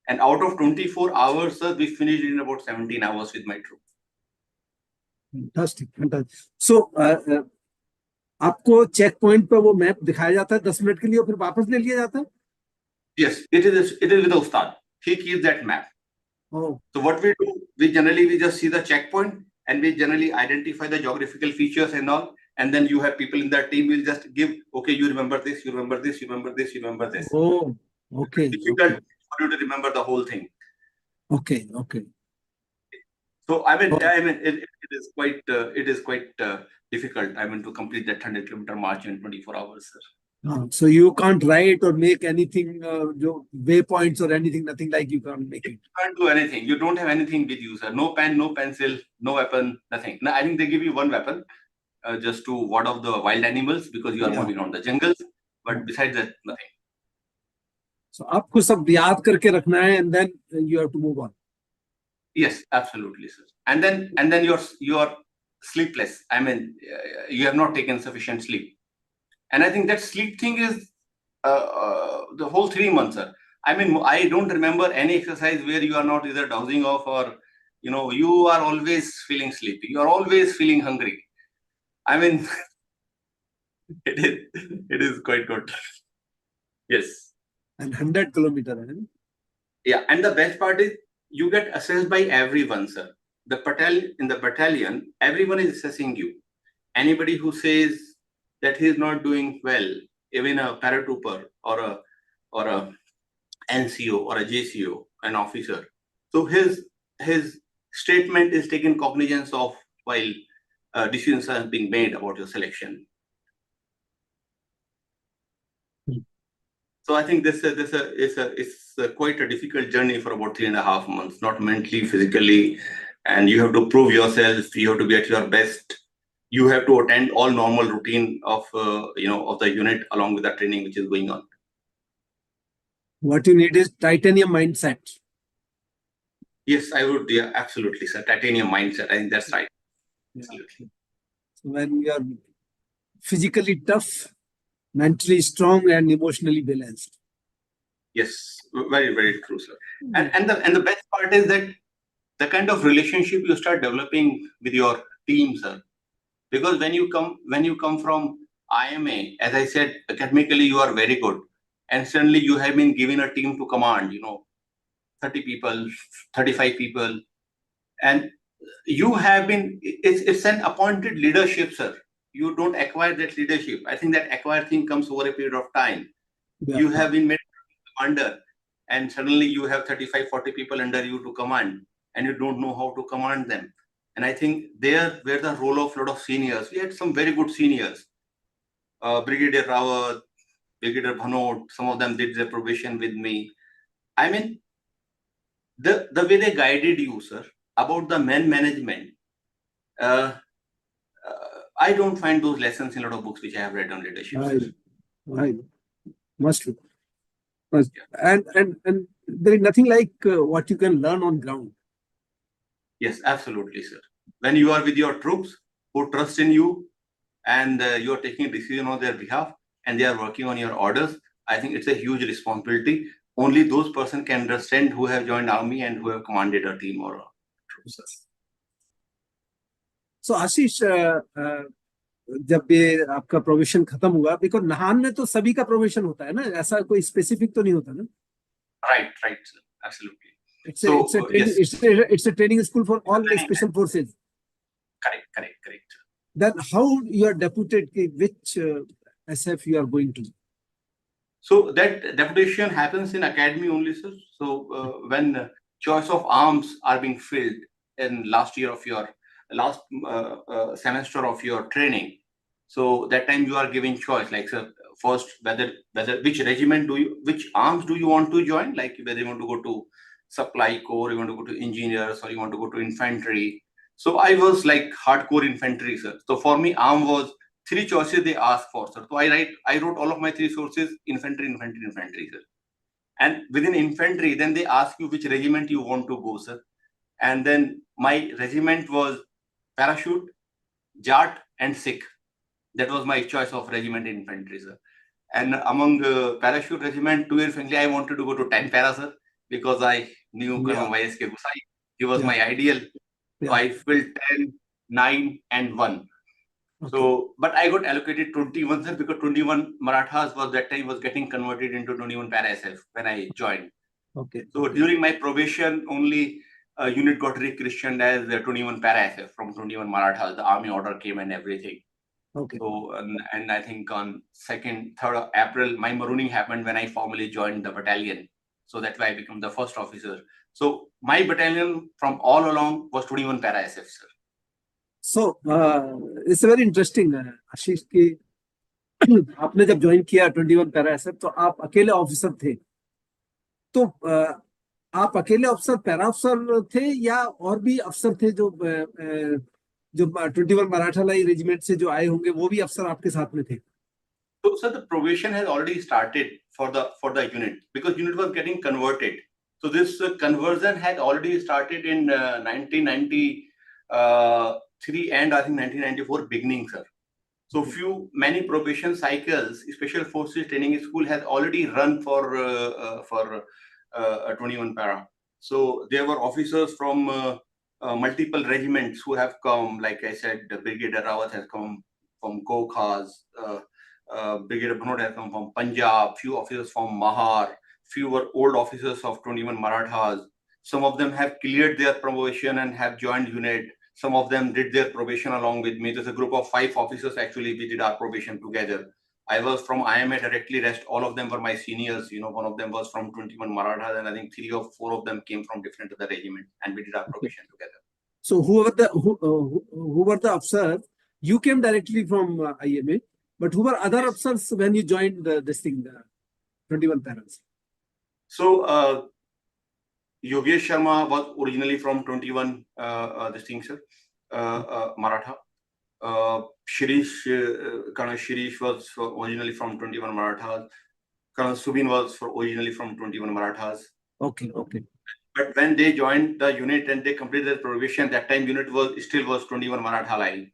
And out of 24 hours, sir, we finished in about 17 hours with my troop. Fantastic, fantastic. So, आपको check point पे वो map दिखाया जाता है 10 minute के लिए और फिर वापस ले लिया जाता है? Yes, it is with the Ustad. He keeps that map. Oh. So what we do, we generally just see the checkpoint and we generally identify the geographical features and all. And then you have people in that team will just give, okay, you remember this, you remember this, you remember this, you remember this. Oh, okay. It's difficult for you to remember the whole thing. Okay, okay. So it is quite difficult. To complete that 100-kilometer march in 24 hours, sir. So you can't write or make anything, waypoints or anything, nothing like you can't make it. You can't do anything. You don't have anything with you, sir. No pen, no pencil, no weapon, nothing. Now, I think they give you one weapon just to ward off the wild animals because you are moving around the jungles. But besides that, nothing. So आपको सब याद करके रखना है and then you have to move on. Yes, absolutely, sir. And then you're sleepless. You have not taken sufficient sleep. And I think that sleep thing is the whole 3 months, sir. I don't remember any exercise where you are not either dozing off or, you are always feeling sleepy. You are always feeling hungry. It is quite good. Yes. And 100 kilometers. Yeah, and the best part is you get assessed by everyone, sir. In the battalion, everyone is assessing you. Anybody who says that he is not doing well, even a paratrooper or a NCO or a JCO, an officer. So his statement is taken cognizance of while decisions are being made about your selection. So I think this is quite a difficult journey for about 3.5 months, not mentally, physically, and you have to prove yourself. You have to be at your best. You have to attend all normal routine of the unit along with the training which is going on. What you need is titanium mindset. Yes, I would. Yeah, absolutely, sir. Titanium mindset. I think that's right. Absolutely. So when you are physically tough, mentally strong, and emotionally balanced. Yes, very, very true, sir. And the best part is that the kind of relationship you start developing with your team, sir. Because when you come from IMA, as I said, academically you are very good, and suddenly you have been given a team to command. 30 people, 35 people, and you have been. It's an appointed leadership, sir. You don't acquire that leadership. I think that acquired thing comes over a period of time. Yeah. You have been made commander, and suddenly you have 35, 40 people under you to command, and you don't know how to command them. And I think there were the role of a lot of seniors. We had some very good seniors. Brigadier Rawat, Brigadier Bhanot, some of them did their probation with me. The way they guided you, sir, about the men management, I don't find those lessons in a lot of books which I have read on leadership. Right. Must be. And there is nothing like what you can learn on ground. Yes, absolutely, sir. When you are with your troops who trust in you and you are taking a decision on their behalf and they are working on your orders, I think it's a huge responsibility. Only those persons can understand who have joined army and who have commanded a team or a troops. So Ashish, जब ये आपका provision खत्म हुआ, because Nahan में तो सभी का provision होता है ना, ऐसा कोई स्पेसिफिक तो नहीं होता ना? Right, absolutely. It's a training school for all the special forces. Correct. Then how you are deputed, which SF you are going to? So that deputation happens in academy only, sir. So when choice of arms are being filled in last semester of your training, so that time you are giving choice, like, sir, first whether which regiment which arms do you want to join, like whether you want to go to supply corps, you want to go to engineers, or you want to go to infantry. So I was like hardcore infantry, sir. So for me, arm was 3 choices they asked for, sir. So I wrote all of my 3 sources: infantry, sir. And within infantry, then they ask you which regiment you want to go, sir. And then my regiment was parachute, Jat, and Sikh. That was my choice of regiment in infantry, sir. And among parachute regiment, to infantry, I wanted to go to 10 para, sir. because I knew Colonel Y.S.K. Gusai. He was my ideal. So I filled 10, 9 and 1. So, but I got allocated 21, sir, because 21 Marathas was that time was getting converted into 21 Para SF when I joined. So during my probation, only a unit got rechristened as 21 Para SF from 21 Marathas. The army order came and everything. So, and I think on 2nd, 3rd of April, my marooning happened when I formally joined the battalion. So that's why I became the first officer. So my battalion from all along was 21 Para SF, sir. So it's very interesting, आशीष की आपने जब join किया 21 para SF तो आप अकेले officer थे, तो आप अकेले अफसर पैरा अफसर थे या और भी अफसर थे जो 21 मराठा लाइट रेजिमेंट से जो आए होंगे वो भी अफसर आपके साथ में थे? So sir, the probation has already started for the unit because unit was getting converted. So this conversion had already started in 1993 and I think 1994 beginning, sir. So many probation cycles, Special Forces Training School has already run for 21 Para. So there were officers from multiple regiments who have come. Like I said, the Brigadier Rawat has come from Kokhas. Brigadier Bhanot has come from Punjab. Few officers from Mahar. Few were old officers of 21 Marathas. Some of them have cleared their probation and have joined unit. Some of them did their probation along with me. There's a group of 5 officers actually. We did our probation together. I was from IMA directly. Rest all of them were my seniors. You know, one of them was from 21 Marathas, and I think 3 or 4 of them came from different other regiments, and we did our probation together. So who were the officers? You came directly from IMA, but who were other officers when you joined this thing, the 21 Paras? So Yogesh Sharma was originally from 21 this thing, sir, Maratha. Shirish, Colonel Shirish was originally from 21 Marathas. Colonel Subin was originally from 21 Marathas. Okay. But when they joined the unit and they completed their probation, that time unit still was 21 Maratha line.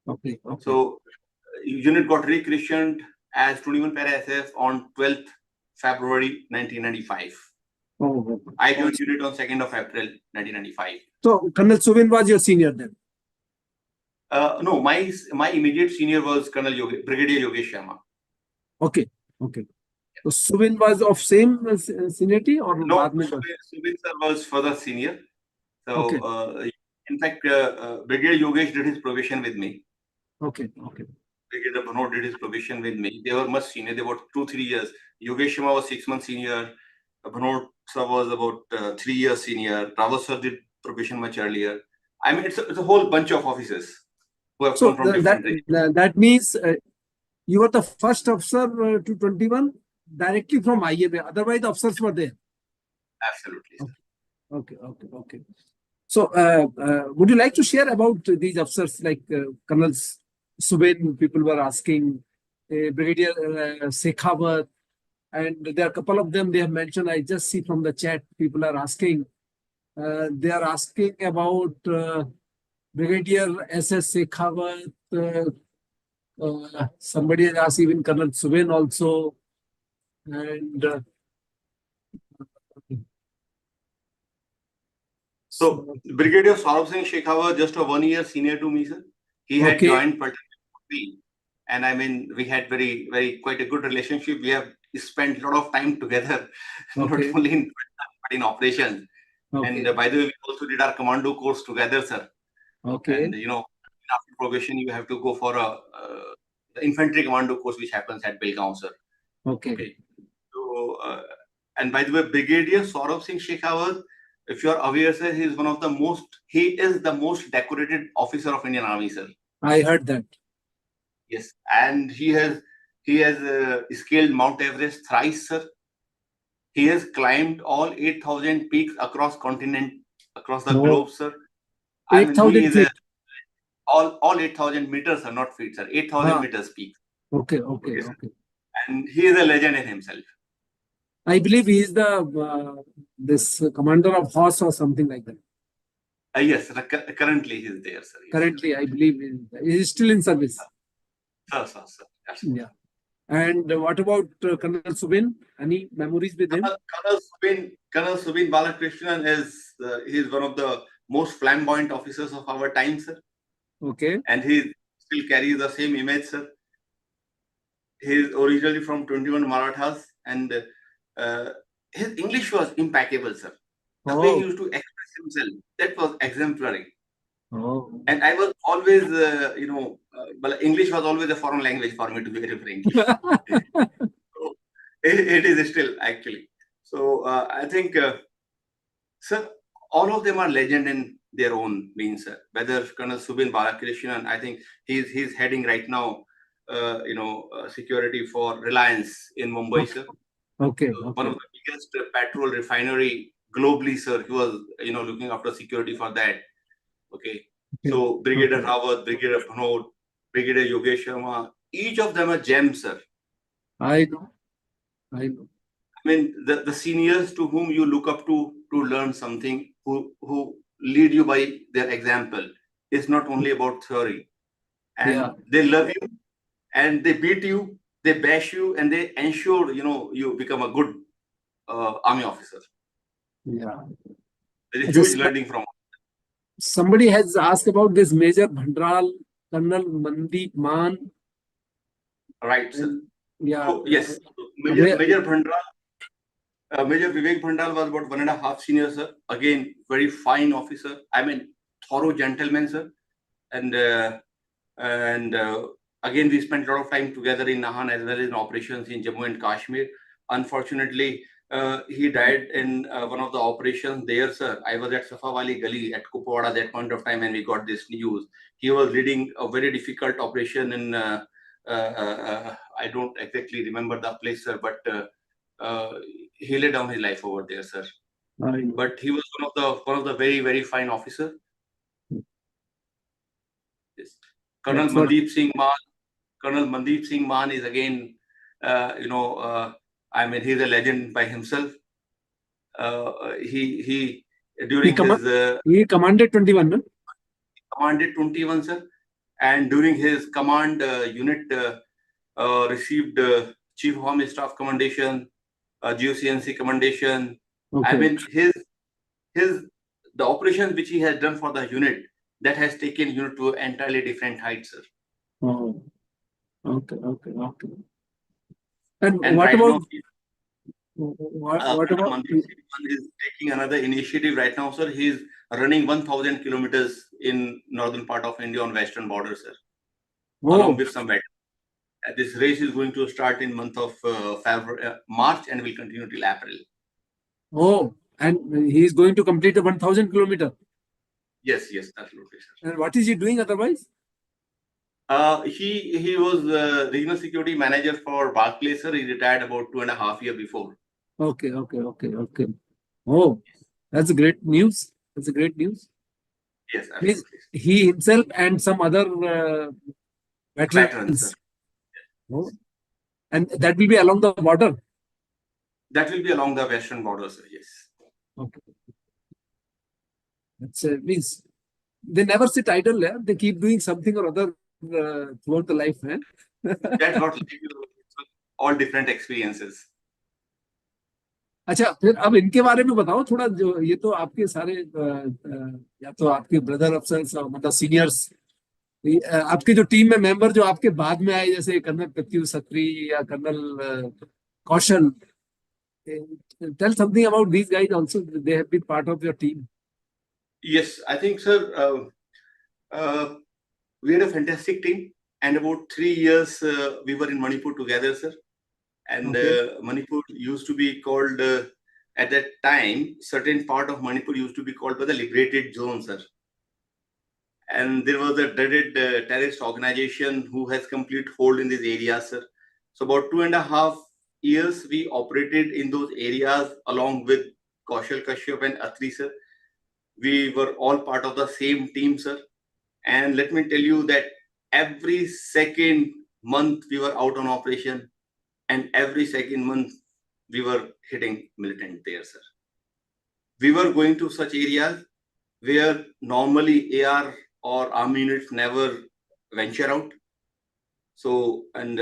Okay. So unit got rechristened as 21 Para SF on 12th February 1995. I joined unit on 2nd of April 1995. So Colonel Subin was your senior then? No, my immediate senior was Brigadier Yogesh Sharma. Okay. So Subin was of same seniority or no? Subin sir was further senior. So in fact, Brigadier Yogesh did his probation with me. Okay. Brigadier Bhanot did his probation with me. They were much senior. They were 2-3 years. Yogesh Sharma was 6 months senior. Bhanot sir was about 3 years senior. Rawat sir did probation much earlier. I mean, it's a whole bunch of officers who have come from different regions. That means you were the first officer to 21 directly from IMA. Otherwise, the officers were there. Absolutely. Okay. So, would you like to share about these officers like Colonel Subin? People were asking, Brigadier Shekhawat, and there are a couple of them they have mentioned. I just see from the chat, people are asking. They are asking about Brigadier SS Shekhawat. Somebody has asked even Colonel Subin also. And so Brigadier Saurabh Singh Shekhawat, just a 1 year senior to me, sir. He had joined me, and I mean, we had quite a good relationship. We have spent a lot of time together, not only in operations. And by the way, we also did our commando course together, sir. And you know, after probation, you have to go for the infantry commando course, which happens at Belgaum, sir. Okay. So, and by the way, Brigadier Saurabh Singh Shekhawat, if you are aware, sir, he is the most decorated officer of Indian Army, sir. I heard that. Yes, and he has scaled Mount Everest thrice, sir. He has climbed all 8,000 peaks across the globe, sir. 8,000 feet. All 8,000 meters are not feet, sir. 8,000 meters peak. Okay. And he is a legend in himself. I believe he is the this commander of horse or something like that. Yes, currently he is there, sir. Yes. Currently, I believe he is still in service. Sir. Yeah. And what about Colonel Subin? Any memories with him? Colonel Subin Balakrishnan is he's one of the most flamboyant officers of our time, sir. Okay. And he still carries the same image, sir. He is originally from 21 Marathas, and his English was impeccable, sir. The way he used to express himself, that was exemplary. Oh. And I was always, but English was always a foreign language for me, to be very frank. So, it is still, actually. So I think, sir, all of them are legend in their own means, sir. Whether Colonel Subin Balakrishnan, I think he's heading right now, security for Reliance in Mumbai, sir. Okay. One of the biggest petrol refinery globally, sir. He was, looking after security for that. Okay. So Brigadier Rawat, Brigadier Bhanod, Brigadier Yogesh Sharma, each of them are gems, sir. I know. I mean, the seniors to whom you look up to learn something, who lead you by their example, is not only about theory. And they love you, and they beat you, they bash you, and they ensure, you become a good army officer. Yeah. There is huge learning from. Somebody has asked about this Major Bhandral, Colonel Mandeep Man. Right, sir. Yeah. So, yes, Major Bhandral. Major Vivek Bhandal was about 1.5 senior, sir. Again, very fine officer. I mean, thorough gentleman, sir. And again, we spent a lot of time together in Nahan as well as in operations in Jammu and Kashmir. Unfortunately, he died in one of the operations there, sir. I was at Safawali Gali at Kupawada at that point of time, and we got this news. He was leading a very difficult operation in, I don't exactly remember the place, sir, but he laid down his life over there, sir. But he was one of the very, very fine officer. Yes. Colonel Mandeep Singh Man is again, I mean, he's a legend by himself. He commanded 21, no? Commanded 21, sir. And during his command, unit received Chief of Army Staff Commendation, GOCNC Commendation. Okay. I mean, the operations which he has done for the unit, that has taken unit to entirely different heights, sir. Oh, okay. And what right about? What about? Mandeep is taking another initiative right now, sir. He is running 1,000 kilometers in northern part of India on western border, sir. Along with some veterans. This race is going to start in month of March and will continue till April. Oh, and he is going to complete the 1,000 kilometer. Yes, absolutely, sir. And what is he doing otherwise? He was regional security manager for Barclays, sir. He retired about 2.5 years before. Okay. Oh, that's great news. Yes, absolutely. He himself and some other veterans. Sir. Oh. And that will be along the border? That will be along the western border, sir. Yes. Okay. That's means they never sit idle. They keep doing something or other throughout the life. That's what all different experiences. अच्छा, फिर अब इनके बारे में बताओ थोड़ा। जो ये तो आपके सारे या तो आपके ब्रदर अफसर्स मतलब सीनियर्स, आपके जो टीम में मेंबर जो आपके बाद में आए, जैसे कर्नल प्रत्युष अत्री या colonel Kaushal, tell something about these guys also. They have been part of your team. Yes, I think, sir, we had a fantastic team, and about 3 years we were in Manipur together, sir. And Manipur used to be called, at that time, certain part of Manipur used to be called by the liberated zone, sir. And there was a dreaded terrorist organization who has complete hold in these areas, sir. So about 2.5 years we operated in those areas along with Kaushal, Kashyap and Atri, sir. We were all part of the same team, sir. And let me tell you that every second month we were out on operation, and every second month we were hitting militant there, sir. We were going to such areas where normally AR or army units never venture out. So, and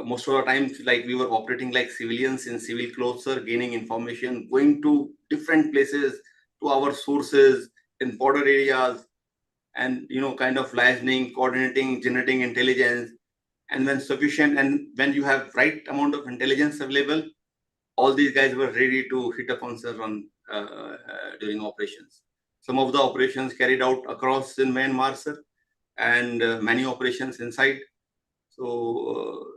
most of the times, like we were operating like civilians in civil clothes, sir, gaining information, going to different places, to our sources in border areas, and kind of liaising, coordinating, generating intelligence. And when sufficient, and when you have right amount of intelligence available, all these guys were ready to hit upon, sir, on during operations. Some of the operations carried out across in Myanmar, sir, and many operations inside. So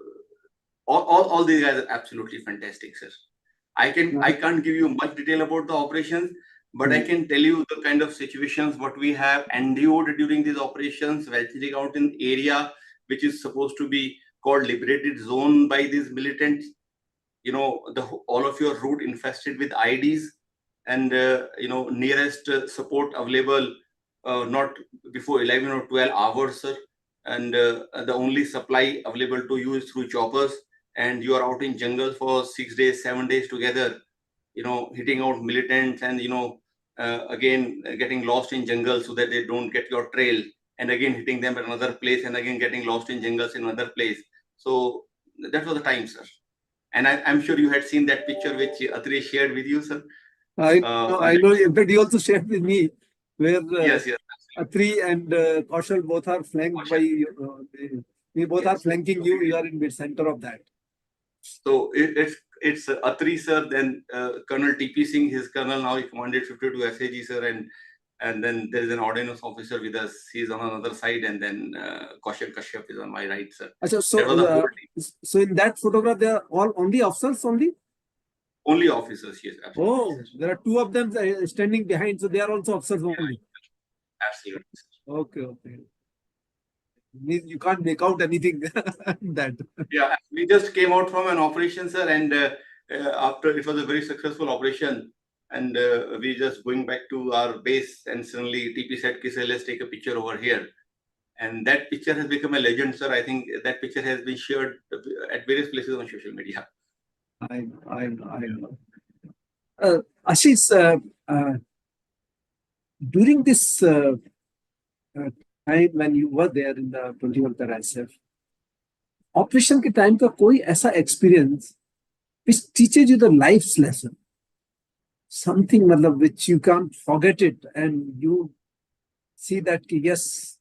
all these guys are absolutely fantastic, sir. I can't give you much detail about the operations, but I can tell you the kind of situations what we have endured during these operations, venturing out in area which is supposed to be called liberated zone by these militants. All of your route infested with IDs, and nearest support available not before 11 or 12 hours, sir. And the only supply available to you is through choppers, and you are out in jungle for 6 days, 7 days together, hitting out militants, and again getting lost in jungle so that they don't get your trail, and again hitting them at another place, and again getting lost in jungles in another place. So that was the time, sir. And I'm sure you had seen that picture which Atri shared with you, sir. I know. In fact, he also shared with me where Yes, yes. Atri and Kaushal both are flanked by we both are flanking you. You are in the center of that. So it's Atri, sir. Then Colonel TP Singh, his colonel now, he commanded 52 SAG, sir, and then there is an ordnance officer with us. He's on another side, and then Kashyap is on my right, sir. So, That was the whole team. so in that photograph, they are all only officers only? Only officers, yes. Absolutely, oh, sir. There are two of them standing behind, so they are also officers only. Absolutely, sir. Okay. You can't make out anything that. Yeah, we just came out from an operation, sir, and after it was a very successful operation, and we just going back to our base, and suddenly TP said, "Kise, let's take a picture over here." And that picture has become a legend, sir. I think that picture has been shared at various places on social media. I know. Ashish, during this time when you were there in the 21st ISF, operation के time का कोई ऐसा experience which teaches you the life's lesson, something मतलब which you can't forget it, and you see that yes,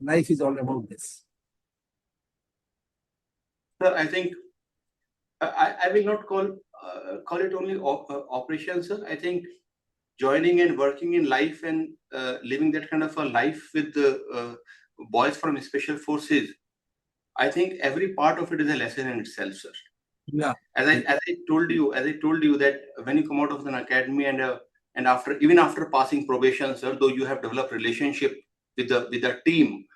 life is all about this? Sir, I think I will not call it only operation, sir. I think joining and working in life and living that kind of a life with the boys from special forces, I think every part of it is a lesson in itself, sir. Yeah. As I told you that when you come out of an academy and after passing probation, sir, though you have developed relationship with the team,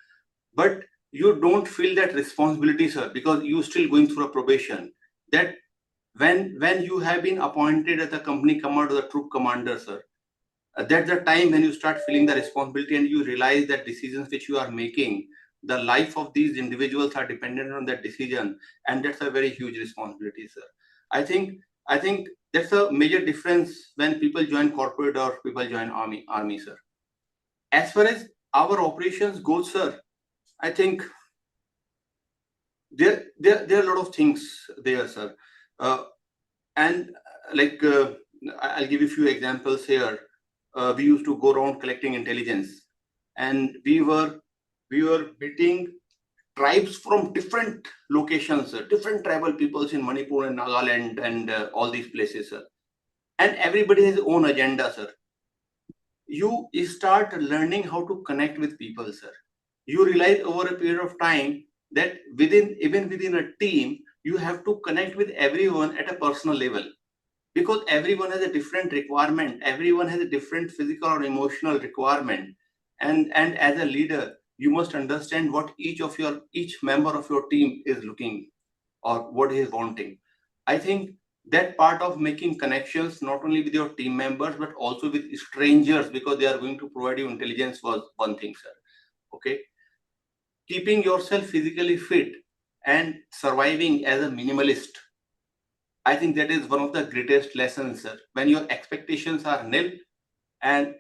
but you don't feel that responsibility, sir, because you still going through a probation. That when you have been appointed as the company commander, the troop commander, sir, that's the time when you start feeling the responsibility, and you realize that decisions which you are making, the life of these individuals are dependent on that decision, and that's a very huge responsibility, sir. I think that's a major difference when people join corporate or people join army, sir. As far as our operations go, sir, I think there are a lot of things there, sir. And like I'll give you a few examples here. We used to go around collecting intelligence, and we were meeting tribes from different locations, different tribal peoples in Manipur and Nagaland and all these places, sir. And everybody has his own agenda, sir. You start learning how to connect with people, sir. You realize over a period of time that even within a team, you have to connect with everyone at a personal level, because everyone has a different requirement. Everyone has a different physical or emotional requirement. And as a leader, you must understand what each member of your team is looking or what he is wanting. I think that part of making connections, not only with your team members, but also with strangers, because they are going to provide you intelligence, was one thing, sir. Okay. Keeping yourself physically fit and surviving as a minimalist, I think that is one of the greatest lessons, sir. When your expectations are nil, and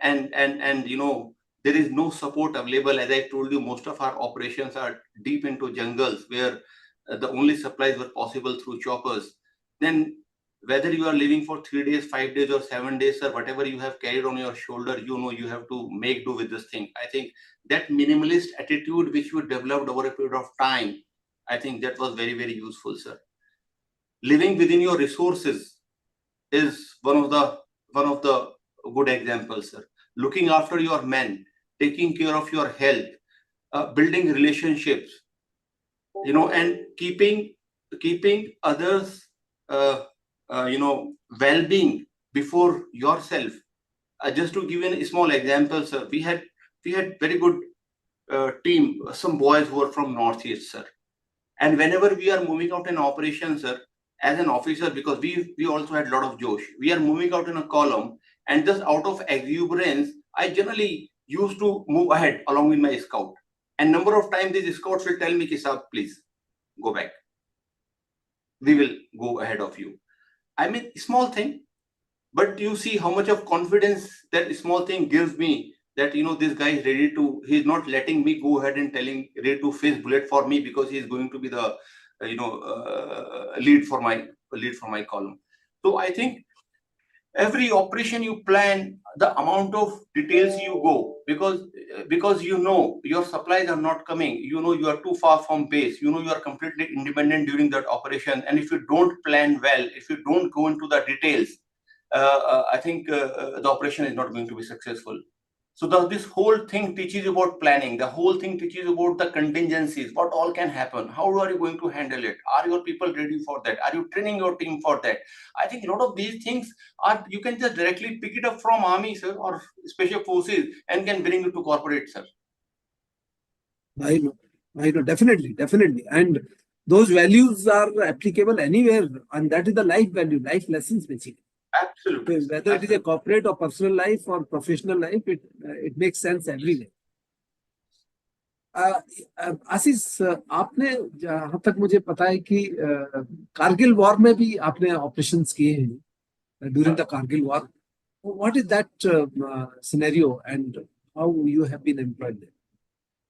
there is no support available. As I told you, most of our operations are deep into jungles where the only supplies were possible through choppers. Then whether you are living for 3 days, 5 days, or 7 days, or whatever you have carried on your shoulder, you have to make do with this thing. I think that minimalist attitude which you developed over a period of time, I think that was very, very useful, sir. Living within your resources is one of the good examples, sir. Looking after your men, taking care of your health, building relationships, and keeping others, well-being before yourself. Just to give you a small example, sir, we had very good team, some boys who are from Northeast, sir. And whenever we are moving out in operation, sir, as an officer, because we also had a lot of josh, we are moving out in a column, and just out of exuberance, I generally used to move ahead along with my scout. And number of times these scouts will tell me, "Sir, please go back. We will go ahead of you." I mean, small thing, but you see how much of confidence that small thing gives me, that this guy is ready to, he's not letting me go ahead and ready to face bullet for me, because he's going to be the lead for my column. So I think every operation you plan, the amount of details you go, because your supplies are not coming, you are too far from base, you are completely independent during that operation, and if you don't plan well, if you don't go into the details, I think the operation is not going to be successful. So this whole thing teaches you about planning. The whole thing teaches you about the contingencies, what all can happen. How are you going to handle it? Are your people ready for that? Are you training your team for that? I think a lot of these things you can just directly pick it up from army, sir, or special forces, and can bring it to corporate, sir. I know, definitely. And those values are applicable anywhere, and that is the life value, life lessons, basically. Absolutely. So whether it is a corporate or personal life or professional life, it makes sense everywhere. आशीष, आपने जहाँ तक मुझे पता है कि Kargil war में भी आपने ऑपरेशंस किए हैं during the Kargil war. What is that scenario and how you have been employed there?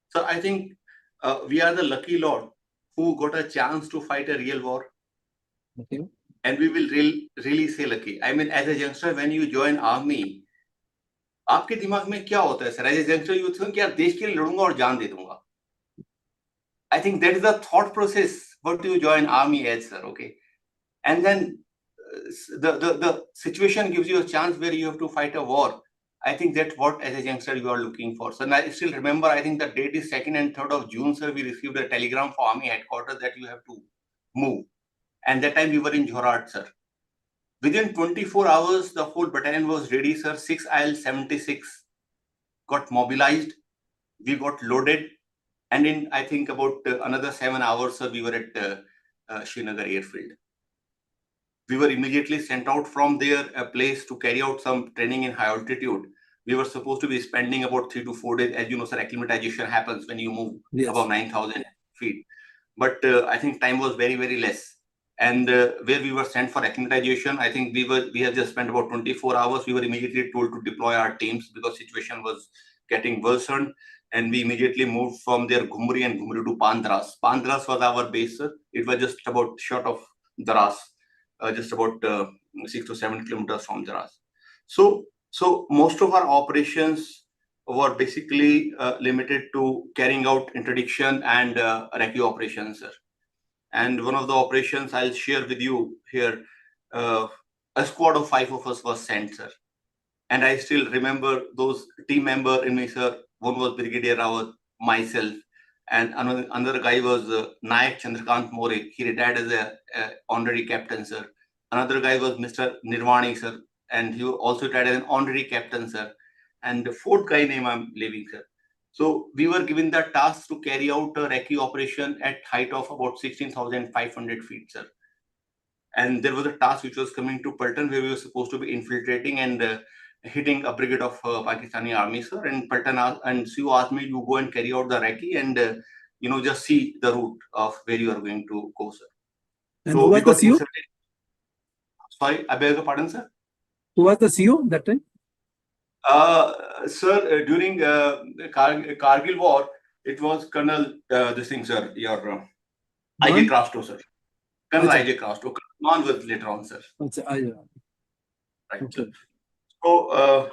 So I think we are the lucky lot who got a chance to fight a real war. Okay. And we will really say lucky. I mean, as a youngster, when you join army, आपके दिमाग में क्या होता है sir? As a youngster, you think यार देश के लिए लड़ूंगा और जान दे दूंगा. I think that is the thought process what you join army as, sir. Okay, and then the situation gives you a chance where you have to fight a war. I think that's what, as a youngster, you are looking for. So I still remember, I think the date is 2nd and 3rd of June, sir. We received a telegram from army headquarters that you have to move. And that time we were in Jorhat, sir. Within 24 hours, the whole battalion was ready, sir. 6 IL-76 got mobilized. We got loaded. And in, I think, about another 7 hours, sir, we were at Srinagar airfield. We were immediately sent out from their place to carry out some training in high altitude. We were supposed to be spending about 3 to 4 days. As you know, sir, acclimatization happens when you move above 9,000 feet. But I think time was very, very less. And where we were sent for acclimatization, I think we had just spent about 24 hours. We were immediately told to deploy our teams because situation was getting worsened. And we immediately moved from there, Ghumri and Ghumri to Pandras. Pandras was our base, sir. It was just about short of Dras, just about 6 to 7 kilometers from Dras. So most of our operations were basically limited to carrying out interdiction and recce operations, sir. And one of the operations I'll share with you here, a squad of 5 of us was sent, sir. And I still remember those team member in me, sir. One was Brigadier Rawat, myself, and another guy was Nayak Chandrakant More. He retired as a honorary captain, sir. Another guy was Mr. Nirvani, sir, and he also retired as an honorary captain, sir. And the fourth guy name I'm leaving, sir. So we were given the task to carry out a recce operation at height of about 16,500 feet, sir. And there was a task which was coming to Paltan, where we were supposed to be infiltrating and hitting a brigade of Pakistani army, sir. And Paltan and CU asked me, you go and carry out the recce and just see the route of where you are going to go, sir. And so who was the CU? Sorry, I beg your pardon, sir. Who was the CU that time? Sir, during Kargil war, it was Colonel, this thing, sir, your IJ Crasto, sir. Colonel IJ Crasto. Colonel was later on, sir. Right. Okay. So,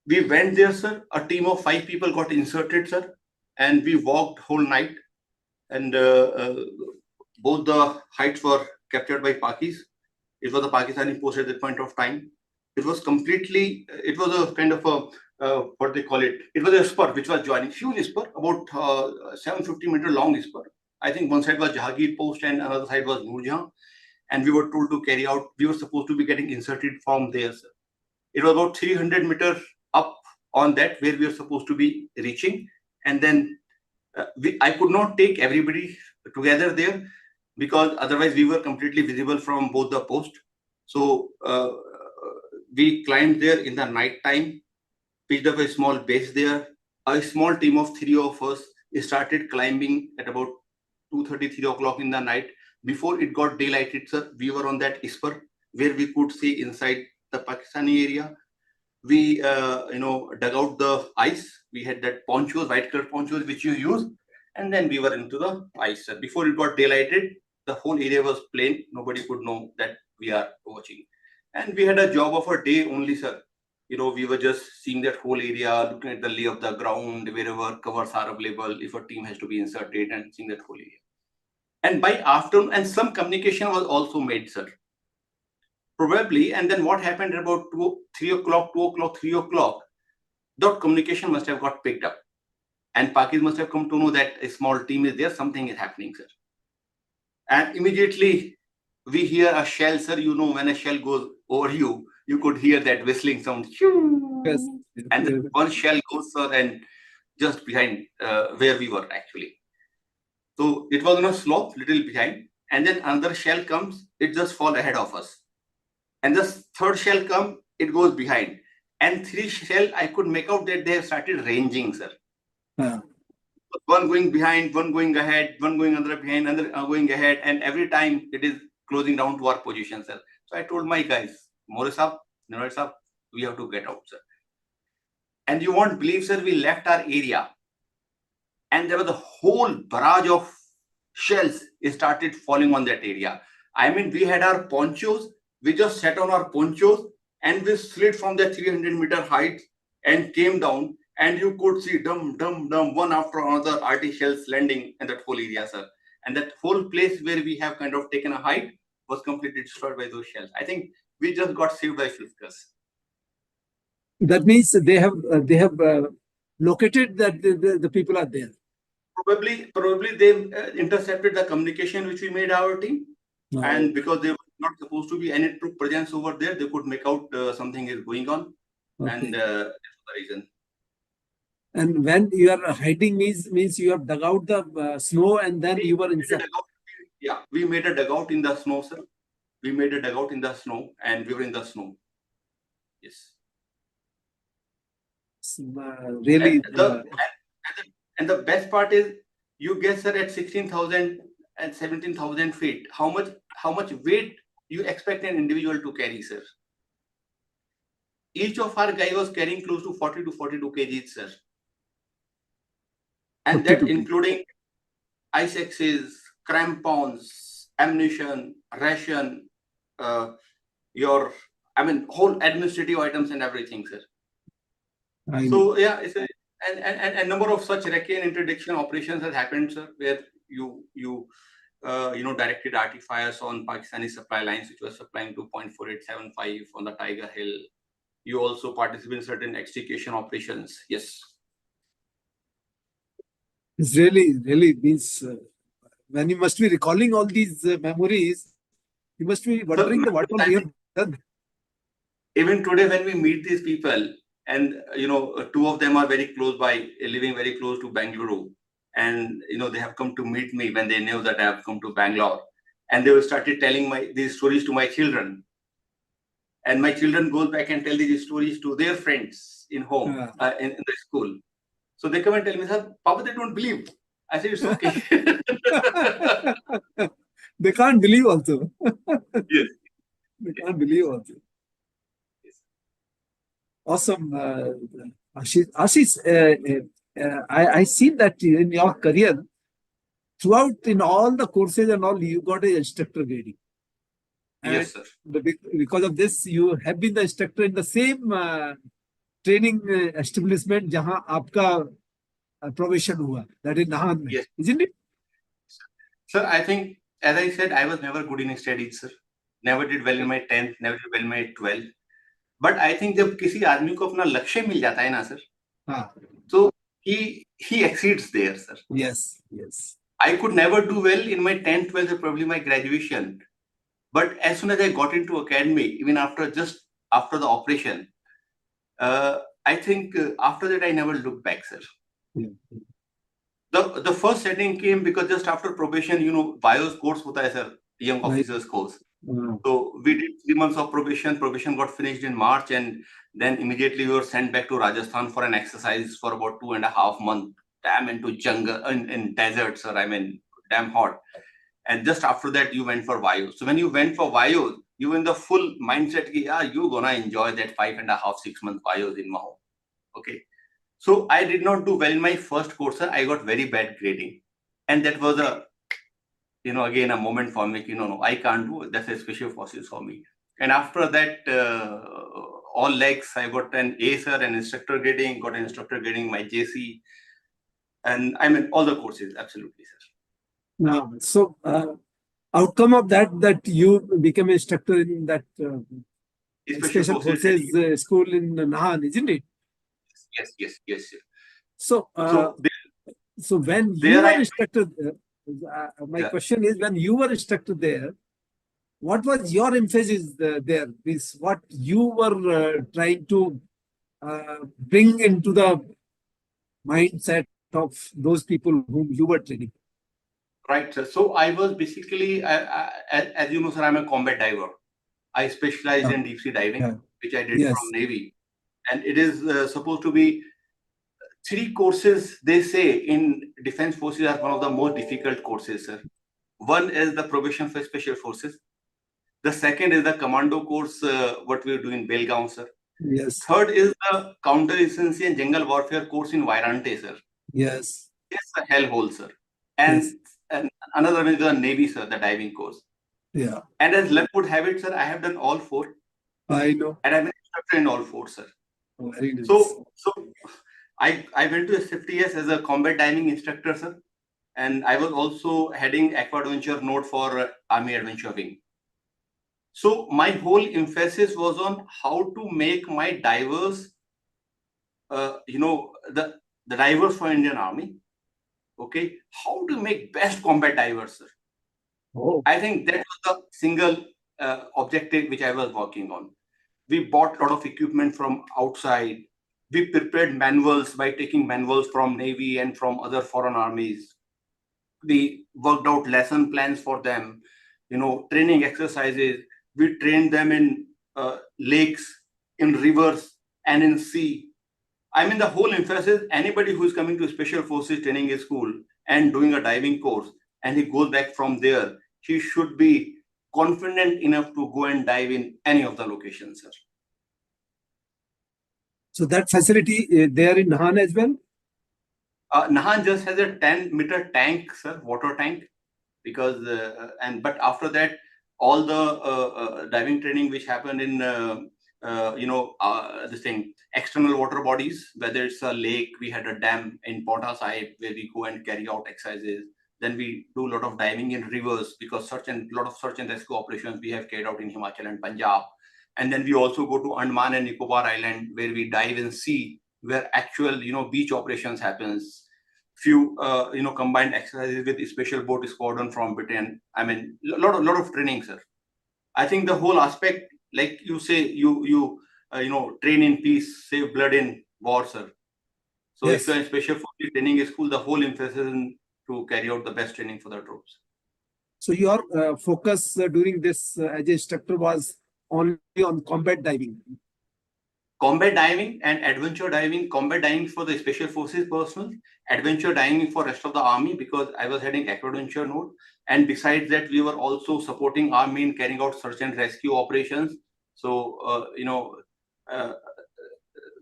we went there, sir. A team of 5 people got inserted, sir. And we walked whole night. And both the heights were captured by Pakis. It was a Pakistani post at that point of time. It was a kind of a, what they call it. It was a spur which was joining, huge spur, about 750-meter long spur. I think one side was Jahangir post and another side was Noorjahan. And we were told to carry out, we were supposed to be getting inserted from there, sir. It was about 300 meters up on that where we were supposed to be reaching. And then I could not take everybody together there because otherwise we were completely visible from both the posts. So we climbed there in the night time, pitched up a small base there. A small team of 3 of us started climbing at about 2:30, 3 o'clock in the night. Before it got daylighted, sir, we were on that spur where we could see inside the Pakistani area. We, dug out the ice. We had that ponchos, white color ponchos, which you use. And then we were into the ice, sir. Before it got daylighted, the whole area was plain. Nobody could know that we are watching. And we had a job of a day only, sir. We were just seeing that whole area, looking at the lay of the ground, wherever covers are available, if a team has to be inserted, and seeing that whole area. And by afternoon, and some communication was also made, sir. Probably, and then what happened at about 3 o'clock, that communication must have got picked up. And Pakis must have come to know that a small team is there, something is happening, sir. And immediately we hear a shell, sir. When a shell goes over you, you could hear that whistling sound. Yes. And then one shell goes, sir, and just behind where we were actually. So it was on a slope, little behind. And then another shell comes, it just falls ahead of us. And the third shell comes, it goes behind. And 3 shell, I could make out that they have started ranging, sir. One going behind, one going ahead, one going another behind, another going ahead. And every time it is closing down to our position, sir. So I told my guys, Morris up, Noris up, we have to get out, sir. And you won't believe, sir, we left our area. And there was a whole barrage of shells started falling on that area. I mean, we had our ponchos. We just sat on our ponchos and we slid from the 300-meter height and came down. And you could see dum, one after another RT shells landing in that whole area, sir. And that whole place where we have kind of taken a height was completely destroyed by those shells. I think we just got saved by filters. That means they have located that the people are there. Probably they intercepted the communication which we made our team. No. And because they were not supposed to be any troop presence over there, they could make out something is going on. Okay. And that's the reason. And when you are hiding means you have dug out the snow and then you were inside. Yeah, we made a dugout in the snow, sir. We made a dugout in the snow and we were in the snow. Yes. Really. And the best part is, you guess, sir, at 16,000 and 17,000 feet, how much weight you expect an individual to carry, sir? Each of our guy was carrying close to 40 to 42 kgs, sir. And that including ice axes, crampons, ammunition, ration, whole administrative items and everything, sir. So yeah, it's a number of such recce and interdiction operations has happened, sir, where you directed RT fires on Pakistani supply lines, which was supplying to 0.4875 on the Tiger Hill. You also participate in certain extrication operations. Yes. It's really means when you must be recalling all these memories, you must be wondering what all we have done. Even today, when we meet these people, and 2 of them are very close by, living very close to Bangalore, and they have come to meet me when they knew that I have come to Bangalore, and they started telling these stories to my children, and my children go back and tell these stories to their friends in home, in the school. So they come and tell me, sir, Papa, they don't believe. I said, it's okay. They can't believe also. Yes. They can't believe also. Yes. Awesome, Ashish. Ashish, I see that in your career, throughout in all the courses and all, you got a instructor grading. And Yes, sir. because of this, you have been the instructor in the same training establishment जहाँ आपका probation हुआ, that is Nahan में, Yes. isn't it? Sir, I think, as I said, I was never good in studies, sir. Never did well in my 10th, never did well in my 12th. But I think जब किसी आदमी को अपना लक्ष्य मिल जाता है ना, sir, हाँ. so he exceeds there, sir. Yes, yes. I could never do well in my 10th, 12th, or probably my graduation. But as soon as I got into academy, even after the operation, I think after that I never looked back, sir. Yeah. The first setting came because just after probation, BIOS course hota hai, sir, young Right. officers course. So we did 3 months of probation. Probation got finished in March, and then immediately we were sent back to Rajasthan for an exercise for about 2.5 months. Damn into jungle in deserts, sir. I mean, damn hot. And just after that, you went for BIOS. So when you went for BIOS, you were in the full mindset, yeah, you're gonna enjoy that 5.5, 6 months BIOS in Maho. Okay. So I did not do well in my first course, sir. I got very bad grading. And that was again, a moment for me, no, I can't do it. That's a special forces for me. And after that, all legs, I got an A, sir, an instructor grading, got an instructor grading my JC. And I mean, all the courses, absolutely, sir. Now, so outcome of that you became an instructor in that Special Forces school in Nahan, isn't it? Yes, sir. So, so when you there were I- instructor, my question is, when you were instructor there, what was your emphasis there? Is what you were trying to bring into the mindset of those people whom you were training? Right, sir. So I was basically, as you know, sir, I'm a combat diver. I specialized in deep sea diving, which I did from Navy. And it is supposed to be 3 courses, they say, in defense forces are one of the most difficult courses, sir. One is the probation for special forces. The second is the commando course, what we do in Belgaum, sir. Yes. Third is the counterinsurgency and jungle warfare course in Vairante, sir. Yes. It's a hellhole, sir. And another one is the Navy, sir, the diving course. Yeah. And as luck would have it, sir, I have done all 4. I know. And I'm an instructor in all 4, sir. Oh, very nice. So I went to SFTS as a combat diving instructor, sir. And I was also heading Aqua Adventure Node for Army Adventure Wing. So my whole emphasis was on how to make my divers, the divers for Indian Army. Okay, how to make best combat divers, sir. Oh. I think that was the single objective which I was working on. We bought a lot of equipment from outside. We prepared manuals by taking manuals from Navy and from other foreign armies. We worked out lesson plans for them, training exercises. We trained them in lakes, in rivers, and in sea. I mean, the whole emphasis, anybody who is coming to Special Forces training school and doing a diving course, and he goes back from there, he should be confident enough to go and dive in any of the locations, sir. So that facility there in Nahan as well? Nahan just has a 10-meter tank, sir, water tank, because but after that, all the diving training which happened in this thing, external water bodies, whether it's a lake, we had a dam in Pota Sahib where we go and carry out exercises. Then we do a lot of diving in rivers because a lot of search and rescue operations we have carried out in Himachal and Punjab. And then we also go to Andaman and Nicobar Island where we dive in sea, where actual beach operations happens. Few combined exercises with special boat squadron from Britain. I mean, lot of training, sir. I think the whole aspect, like you say, you train in peace, save blood in war, sir. So if you're in Special Forces training school, the whole emphasis is to carry out the best training for the troops. So your focus during this as a instructor was only on combat diving? Combat diving and adventure diving. Combat diving for the Special Forces personnel, adventure diving for rest of the army, because I was heading Aqua Adventure Node. And besides that, we were also supporting army in carrying out search and rescue operations. So,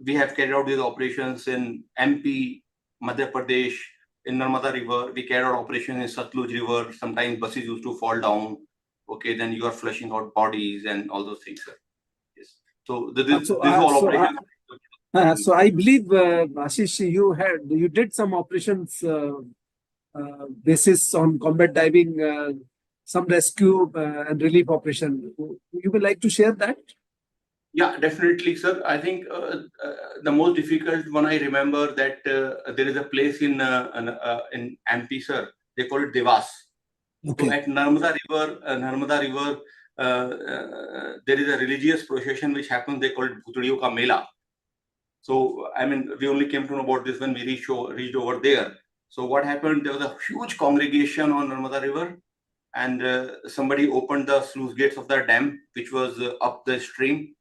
we have carried out these operations in MP, Madhya Pradesh, in Narmada River. We carried out operations in Satluj River. Sometimes buses used to fall down. Okay, then you are flushing out bodies and all those things, sir. Yes. So this whole operation. So I believe, Ashish, you did some operations basis on combat diving, some rescue and relief operation. You would like to share that? Yeah, definitely, sir. I think the most difficult one I remember that there is a place in MP, sir. They call it Devas. Okay. So at Narmada River, there is a religious procession which happens. They call it Bhutadiyo Ka Mela. So I mean, we only came to know about this when we reached over there. So what happened? There was a huge congregation on Narmada River, and somebody opened the sluice gates of the dam, which was up the stream,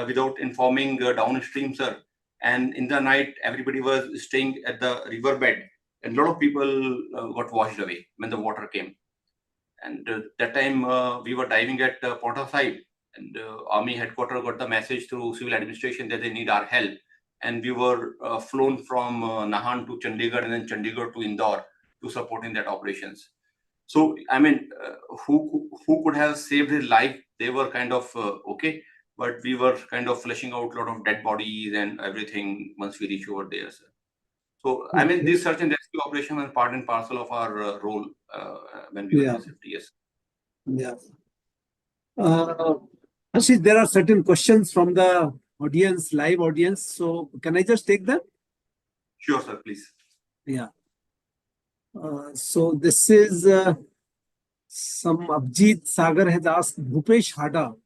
without informing downstream, sir. And in the night, everybody was staying at the riverbed, and a lot of people got washed away when the water came. And that time we were diving at Ponta side, and Army headquarters got the message through civil administration that they need our help. And we were flown from Nahan to Chandigarh and then Chandigarh to Indore to support in that operations. So, I mean, who could have saved his life? They were kind of okay, but we were kind of fleshing out a lot of dead bodies and everything once we reach over there, sir. So, I mean, this search and rescue operation was part and parcel of our role when we were in safety, yes. Yeah. Ashish, there are certain questions from the audience, live audience. So, can I just take them? Sure, sir, please. Yeah. So this is some Abjit Sagar has asked Bhupesh Hada.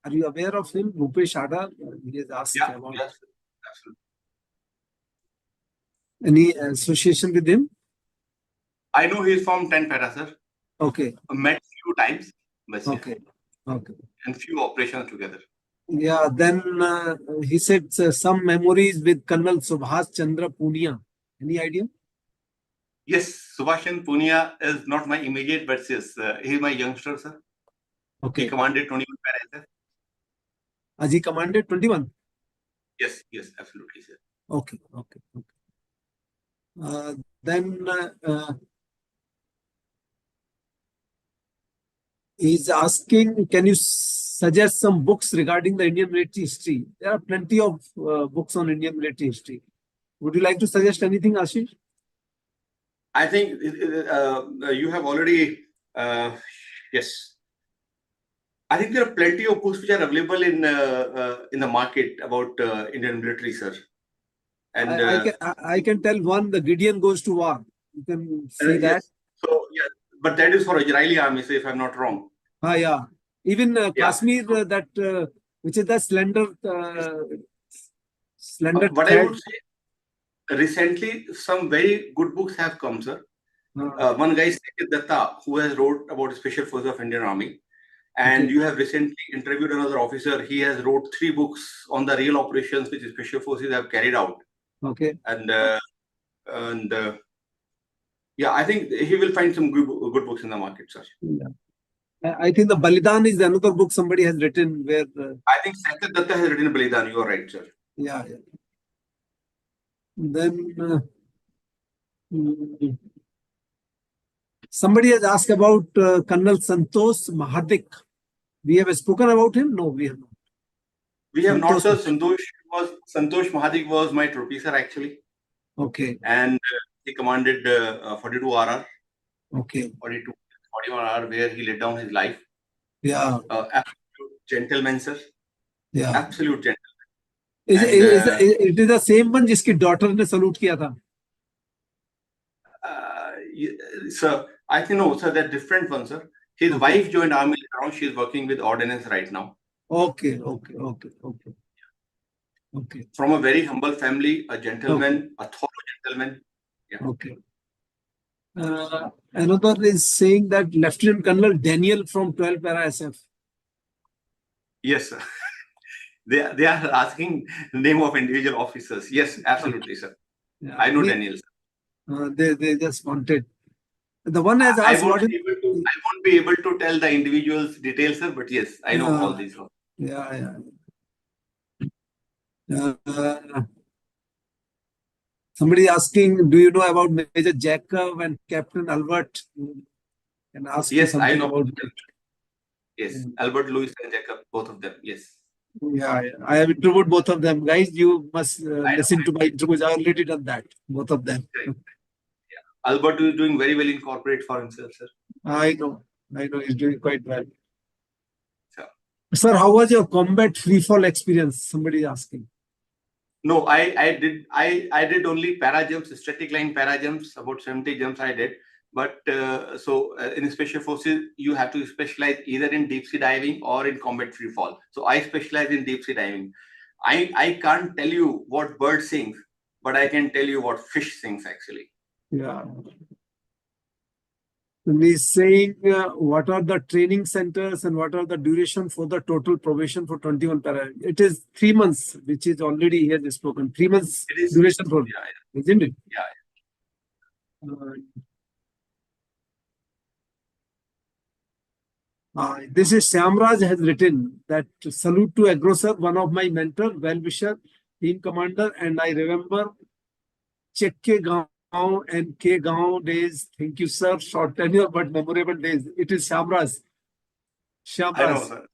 Are you aware of him? Bhupesh Hada? He has asked about. Yes, absolutely. Any association with him? I know he's from 10 Para, sir. Okay. Met few times. But okay. Yeah. Okay. And few operations together. Yeah. Then he said some memories with Colonel Subhash Chandra Punia. Any idea? Yes, Subhash Chandra Punia is not my immediate, but yes, he's my youngster, sir. Okay. He commanded 21 Para, sir. As he commanded 21? Yes, absolutely, sir. Okay. Then he's asking, can you suggest some books regarding the Indian military history? There are plenty of books on Indian military history. Would you like to suggest anything, Ashish? I think you have already, yes. I think there are plenty of books which are available in the market about Indian military, sir. And I can tell one, The Gideon Goes to War. You can see that. Yes. So, yeah, but that is for Israeli army, so if I'm not wrong. Yeah. Even Kashmir, which is the slender what I would say, recently, some very good books have come, sir. One guy is Saket Datta, who has wrote about Special Force of Indian Army. And you have recently interviewed another officer. He has wrote 3 books on the real operations which the Special Forces have carried out. Okay. And yeah, I think he will find some good books in the market, sir. Yeah. I think the Balidan is another book somebody has written where... I think Saket Datta has written Balidan. You are right, sir. Yeah. Then somebody has asked about Colonel Santosh Mahadik. We have spoken about him? No, we have not. We have not, sir. Santosh Mahadik was my troopy, sir, actually. Okay. And he commanded 42 RR. Okay. 41 RR, where he laid down his life. Yeah. Absolute gentleman, sir. Yeah. Absolute gentleman. It is the same one जिसकी daughter ने salute किया था. Sir, I think no, sir, that different one, sir. His wife joined army later on. She is working with ordnance right now. Okay. From a very humble family, a gentleman, a thorough gentleman. Yeah. Okay. Another is saying that Lieutenant Colonel Daniel from 12 Para SF. Yes, sir. They are asking the name of individual officers. Yes, absolutely, sir. Yeah. I know Daniel, sir. They just wanted. The one has asked. I won't be able to tell the individual's details, sir, but yes, I know all these. Yeah. Uh, somebody asking, do you know about Major Jacob and Captain Albert? Can ask you Yes, I something know. about that. Yes, Albert Lewis and Jacob, both of them. Yes, Yeah, yeah. I have interviewed both of them. Guys, you must I know. listen to my interviews. I already done that. Both of them. Correct. Yeah. Albert is doing very well in corporate for himself, sir. I know. I know he's doing quite well. So, Sir, how was your combat free fall experience? Somebody is asking. no, I did only para jumps, static line para jumps, about 70 jumps I did. But in special forces, you have to specialize either in deep sea diving or in combat free fall. So I specialize in deep sea diving. I can't tell you what bird sings, but I can tell you what fish sings actually. Yeah. And he's saying, what are the training centers and what are the duration for the total probation for 21 para? It is 3 months, which is already he has spoken. 3 months It is, duration for, yeah, isn't it? yeah. This is Shamraj has written that salute to aggressor, one of my mentor, well-wisher, team commander, and I remember Chekke Gaon and K Gaon days. Thank you, sir. Short tenure, but memorable days. It is Shamraj. I know, Shamraj. sir.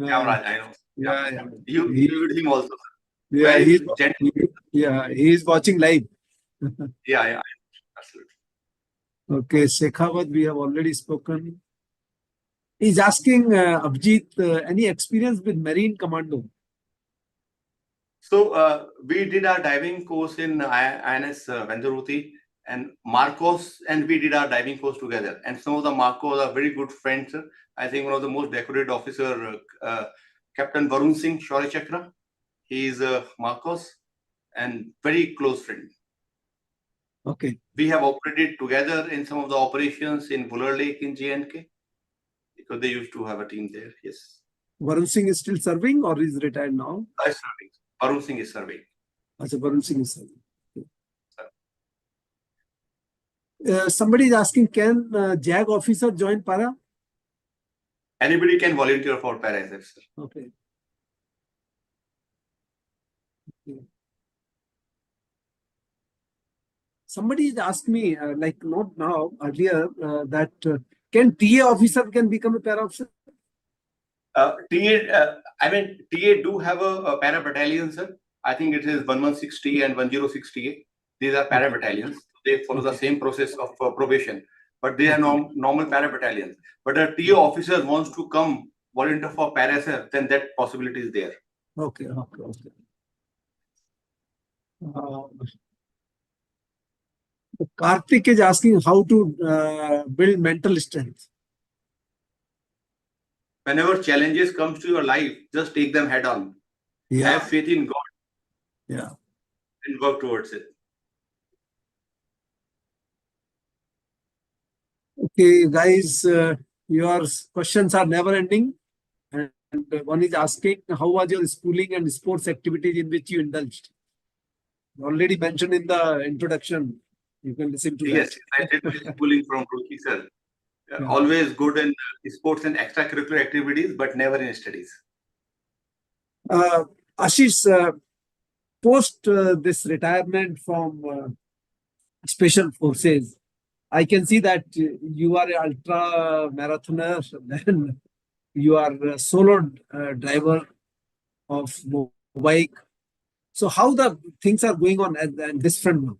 Uh, Kamraj, I know. yeah, yeah. You He, viewed him also, sir. yeah, Very he's, gentle. yeah, he is watching live. Yeah, absolutely. Okay, Shekhawat, we have already spoken. He's asking Abhijit, any experience with Marine Commando? So we did our diving course in INS Vendaruti and Marcos, and we did our diving course together. And some of the Marcos are very good friends. I think one of the most decorated officer, Captain Varun Singh Shaurya Chakra. He is Marcos and very close friend. Okay. We have operated together in some of the operations in Buller Lake in J&K because they used to have a team there. Yes. Varun Singh is still serving or is retired now? I serving. Varun Singh is serving. Achha, Varun Singh is serving. Somebody is asking, can JAG officer join Para? Anybody can volunteer for Para SF, sir. Okay. Somebody has asked me, like not now, earlier, that can TA officer can become a para officer? TA do have a para battalion, sir. I think it is 116 TA and 106 TA. These are para battalions. They follow the same process of probation, but they are normal para battalions. But a TA officer wants to come volunteer for para, sir, then that possibility is there. Okay. Karthik is asking how to build mental strength. Whenever challenges comes to your life, just take them head on. Yeah. Have faith in God. Yeah. And work towards it. Okay, guys, your questions are never ending. And one is asking, how was your schooling and sports activities in which you indulged? Already mentioned in the introduction. You can listen to that. Yes, I did my schooling from Roorkee, sir. Yeah. Always good in sports and extracurricular activities, but never in studies. Ashish, post this retirement from Special Forces, I can see that you are an ultra marathoner, then you are a solo driver of bike. So how the things are going on at this front now?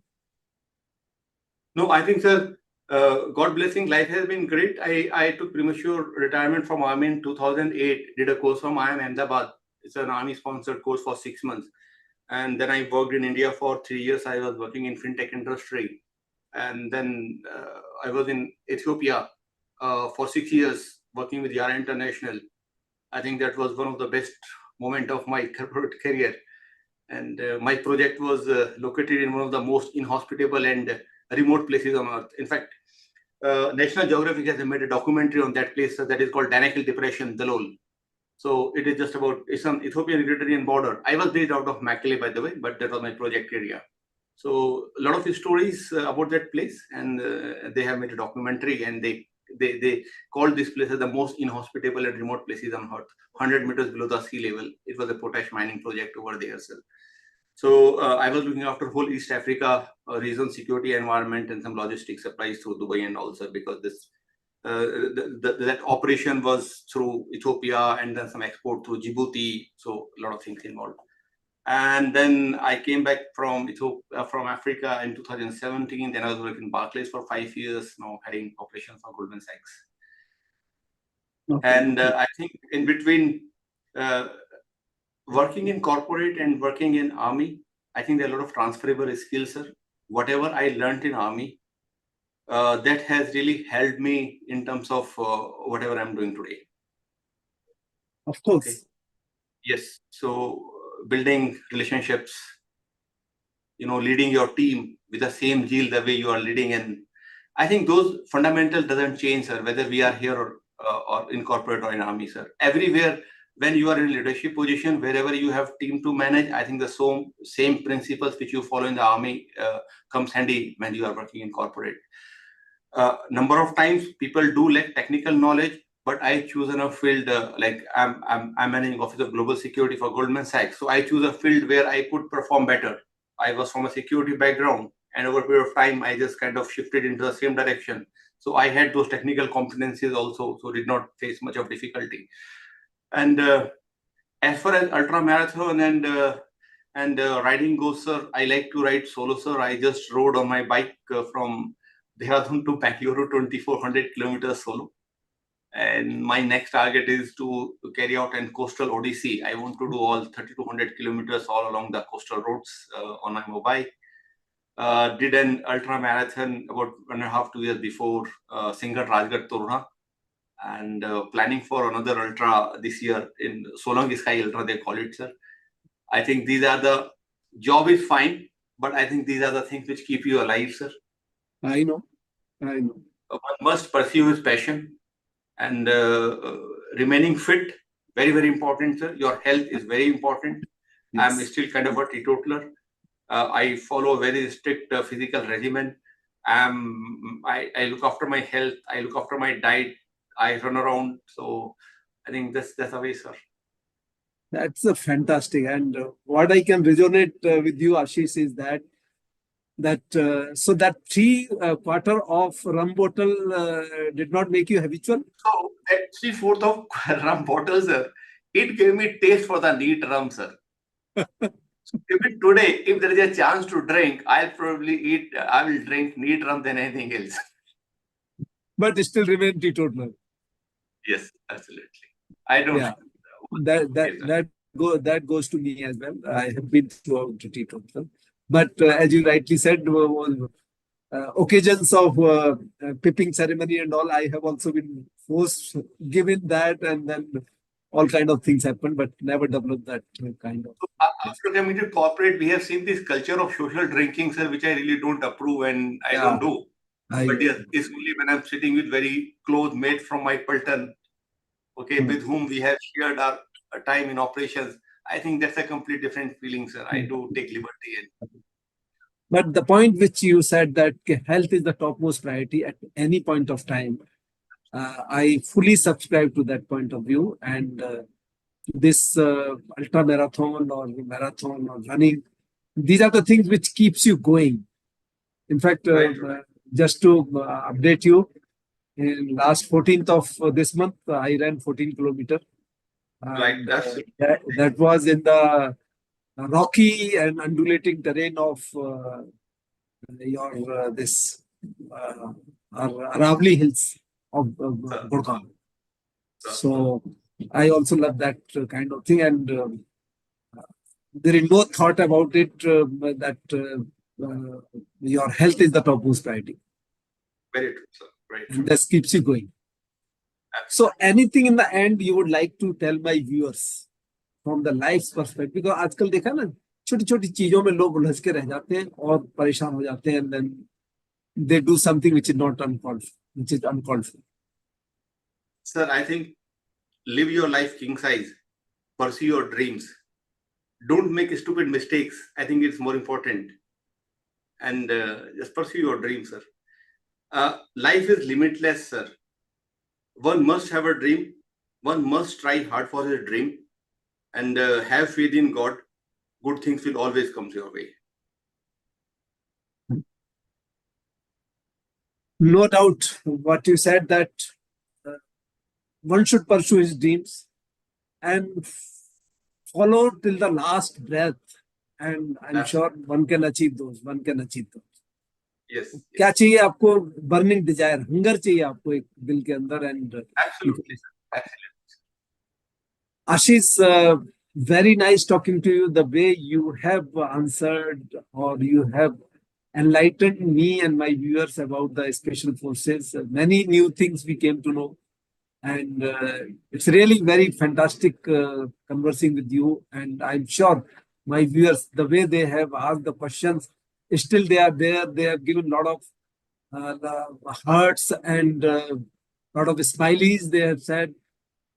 No, I think, sir, God blessing, life has been great. I took premature retirement from Army in 2008, did a course from IIM Ahmedabad. It's an Army-sponsored course for 6 months. And then I worked in India for 3 years. I was working in fintech industry. And then I was in Ethiopia for 6 years, working with Yara International. I think that was one of the best moments of my corporate career. And my project was located in one of the most inhospitable and remote places on Earth. In fact, National Geographic has made a documentary on that place that is called Danakil Depression, Dalol. So it is just about, it's an Ethiopian-Eritrean border. I was based out of Makele, by the way, but that was my project area. So a lot of stories about that place, and they have made a documentary, and they called this place as the most inhospitable and remote places on Earth, 100 meters below the sea level. It was a potash mining project over there, sir. So I was looking after whole East Africa region, security environment, and some logistics supplies through Dubai and also because this that operation was through Ethiopia and then some export through Djibouti. So a lot of things involved. And then I came back from Ethiopia, from Africa in 2017. Then I was working in Barclays for 5 years, now heading operations for Goldman Sachs. Okay. And I think in between working in corporate and working in army, I think there are a lot of transferable skills, sir. Whatever I learned in army, that has really helped me in terms of whatever I'm doing today. Of course. Okay. Yes. So building relationships, leading your team with the same zeal the way you are leading, and I think those fundamentals doesn't change, sir, whether we are here or in corporate or in army, sir. Everywhere, when you are in leadership position, wherever you have team to manage, I think the same principles which you follow in the army comes handy when you are working in corporate. Number of times people do lack technical knowledge, but I choose in a field like I'm managing Office of Global Security for Goldman Sachs, so I choose a field where I could perform better. I was from a security background, and over a period of time, I just kind of shifted into the same direction. So I had those technical competencies also, so did not face much of difficulty. And as far as ultra marathon and riding goes, sir, I like to ride solo, sir. I just rode on my bike from Dehradun to Bangalore, 2,400 kilometers solo. And my next target is to carry out an coastal odyssey. I want to do all 3,200 kilometers all along the coastal roads on my mobile. Did an ultra marathon about 1.5 to 2 years before, Singhad Rajgarh Torna, and planning for another ultra this year in Solang Sky Ultra, they call it, sir. I think these are the job is fine, but I think these are the things which keep you alive, sir. I know. One must pursue his passion. And remaining fit, very, very important, sir. Your health is very important. Yes. I'm still kind of a teetotaler. I follow a very strict physical regimen. I look after my health. I look after my diet. I run around. So I think that's the way, sir. That's a fantastic. And what I can resonate with you, Ashish, is that so that 3/4 of rum bottle did not make you habitual? So that 3/4 of rum bottle, sir, it gave me taste for the neat rum, sir. Even today, if there is a chance to drink, I will drink neat rum than anything else. But still remain teetotaler. Yes, absolutely. I don't. Yeah, that goes to me as well. I have been throughout teetotaler. But as you rightly said, occasions of pipping ceremony and all, I have also been given that, and then all kind of things happen, but never developed that kind of. After coming to corporate, we have seen this culture of social drinking, sir, which I really don't approve and I don't do. But yes, it's only when I'm sitting with very close mates from my Pelton, okay, with whom we have shared our time in operations. I think that's a complete different feeling, sir. I do take liberty. But the point which you said, that health is the topmost priority at any point of time, I fully subscribe to that point of view. And this ultra marathon or marathon or running, these are the things which keeps you going. In fact, just to update you, in last 14th of this month, I ran 14 kilometers. That was in the rocky and undulating terrain of Aravali Hills of Gurgaon. So I also love that kind of thing, and there is no thought about it that your health is the topmost priority. Very true, sir. Right. And this keeps you going. So anything in the end you would like to tell my viewers from the life's perspective? Because आजकल देखा ना, छोटी-छोटी चीजों में लोग उलझ के रह जाते हैं और परेशान हो जाते हैं, and then they do something which is uncalled for. Sir, I think live your life king size, pursue your dreams, don't make stupid mistakes. I think it's more important, and just pursue your dreams, sir. Life is limitless, sir. One must have a dream. One must try hard for his dream, and have faith in God. good things will always come your way. No doubt what you said, that one should pursue his dreams and follow till the last breath. And I'm sure one can achieve those. One can achieve those. Yes. क्या चाहिए आपको? Burning desire, hunger चाहिए आपको एक दिल के अंदर. And Absolutely, sir. Absolutely. Ashish, very nice talking to you. The way you have answered, or you have enlightened me and my viewers about the special forces. Many new things we came to know, and it's really very fantastic conversing with you. And I'm sure my viewers, the way they have asked the questions, still they are there. They have given a lot of the hearts and lot of smileys they have said.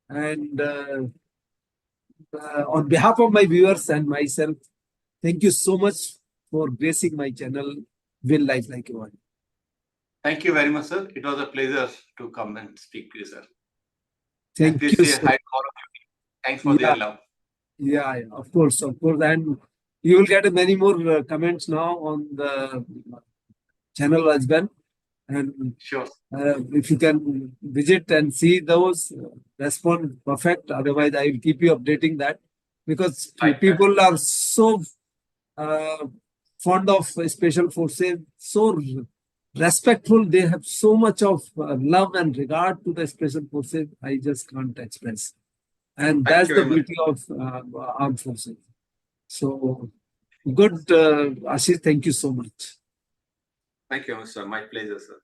And on behalf of my viewers and myself, thank you so much for gracing my channel, Will Life Like You Want. Thank you very much, sir. It was a pleasure to come and speak to you, sir. Thank and you. Say hi to all of you. Thanks for their love. Yeah, of course. And you will get many more comments now on the channel as well. And sure. If you can visit and see those, respond perfect. Otherwise, I will keep you updating that, because people are so fond of special forces, so respectful. They have so much of love and regard to the special forces. I just can't express. And that's the beauty of armed forces. So good, Ashish. Thank you so much. Thank you, sir. My pleasure, sir.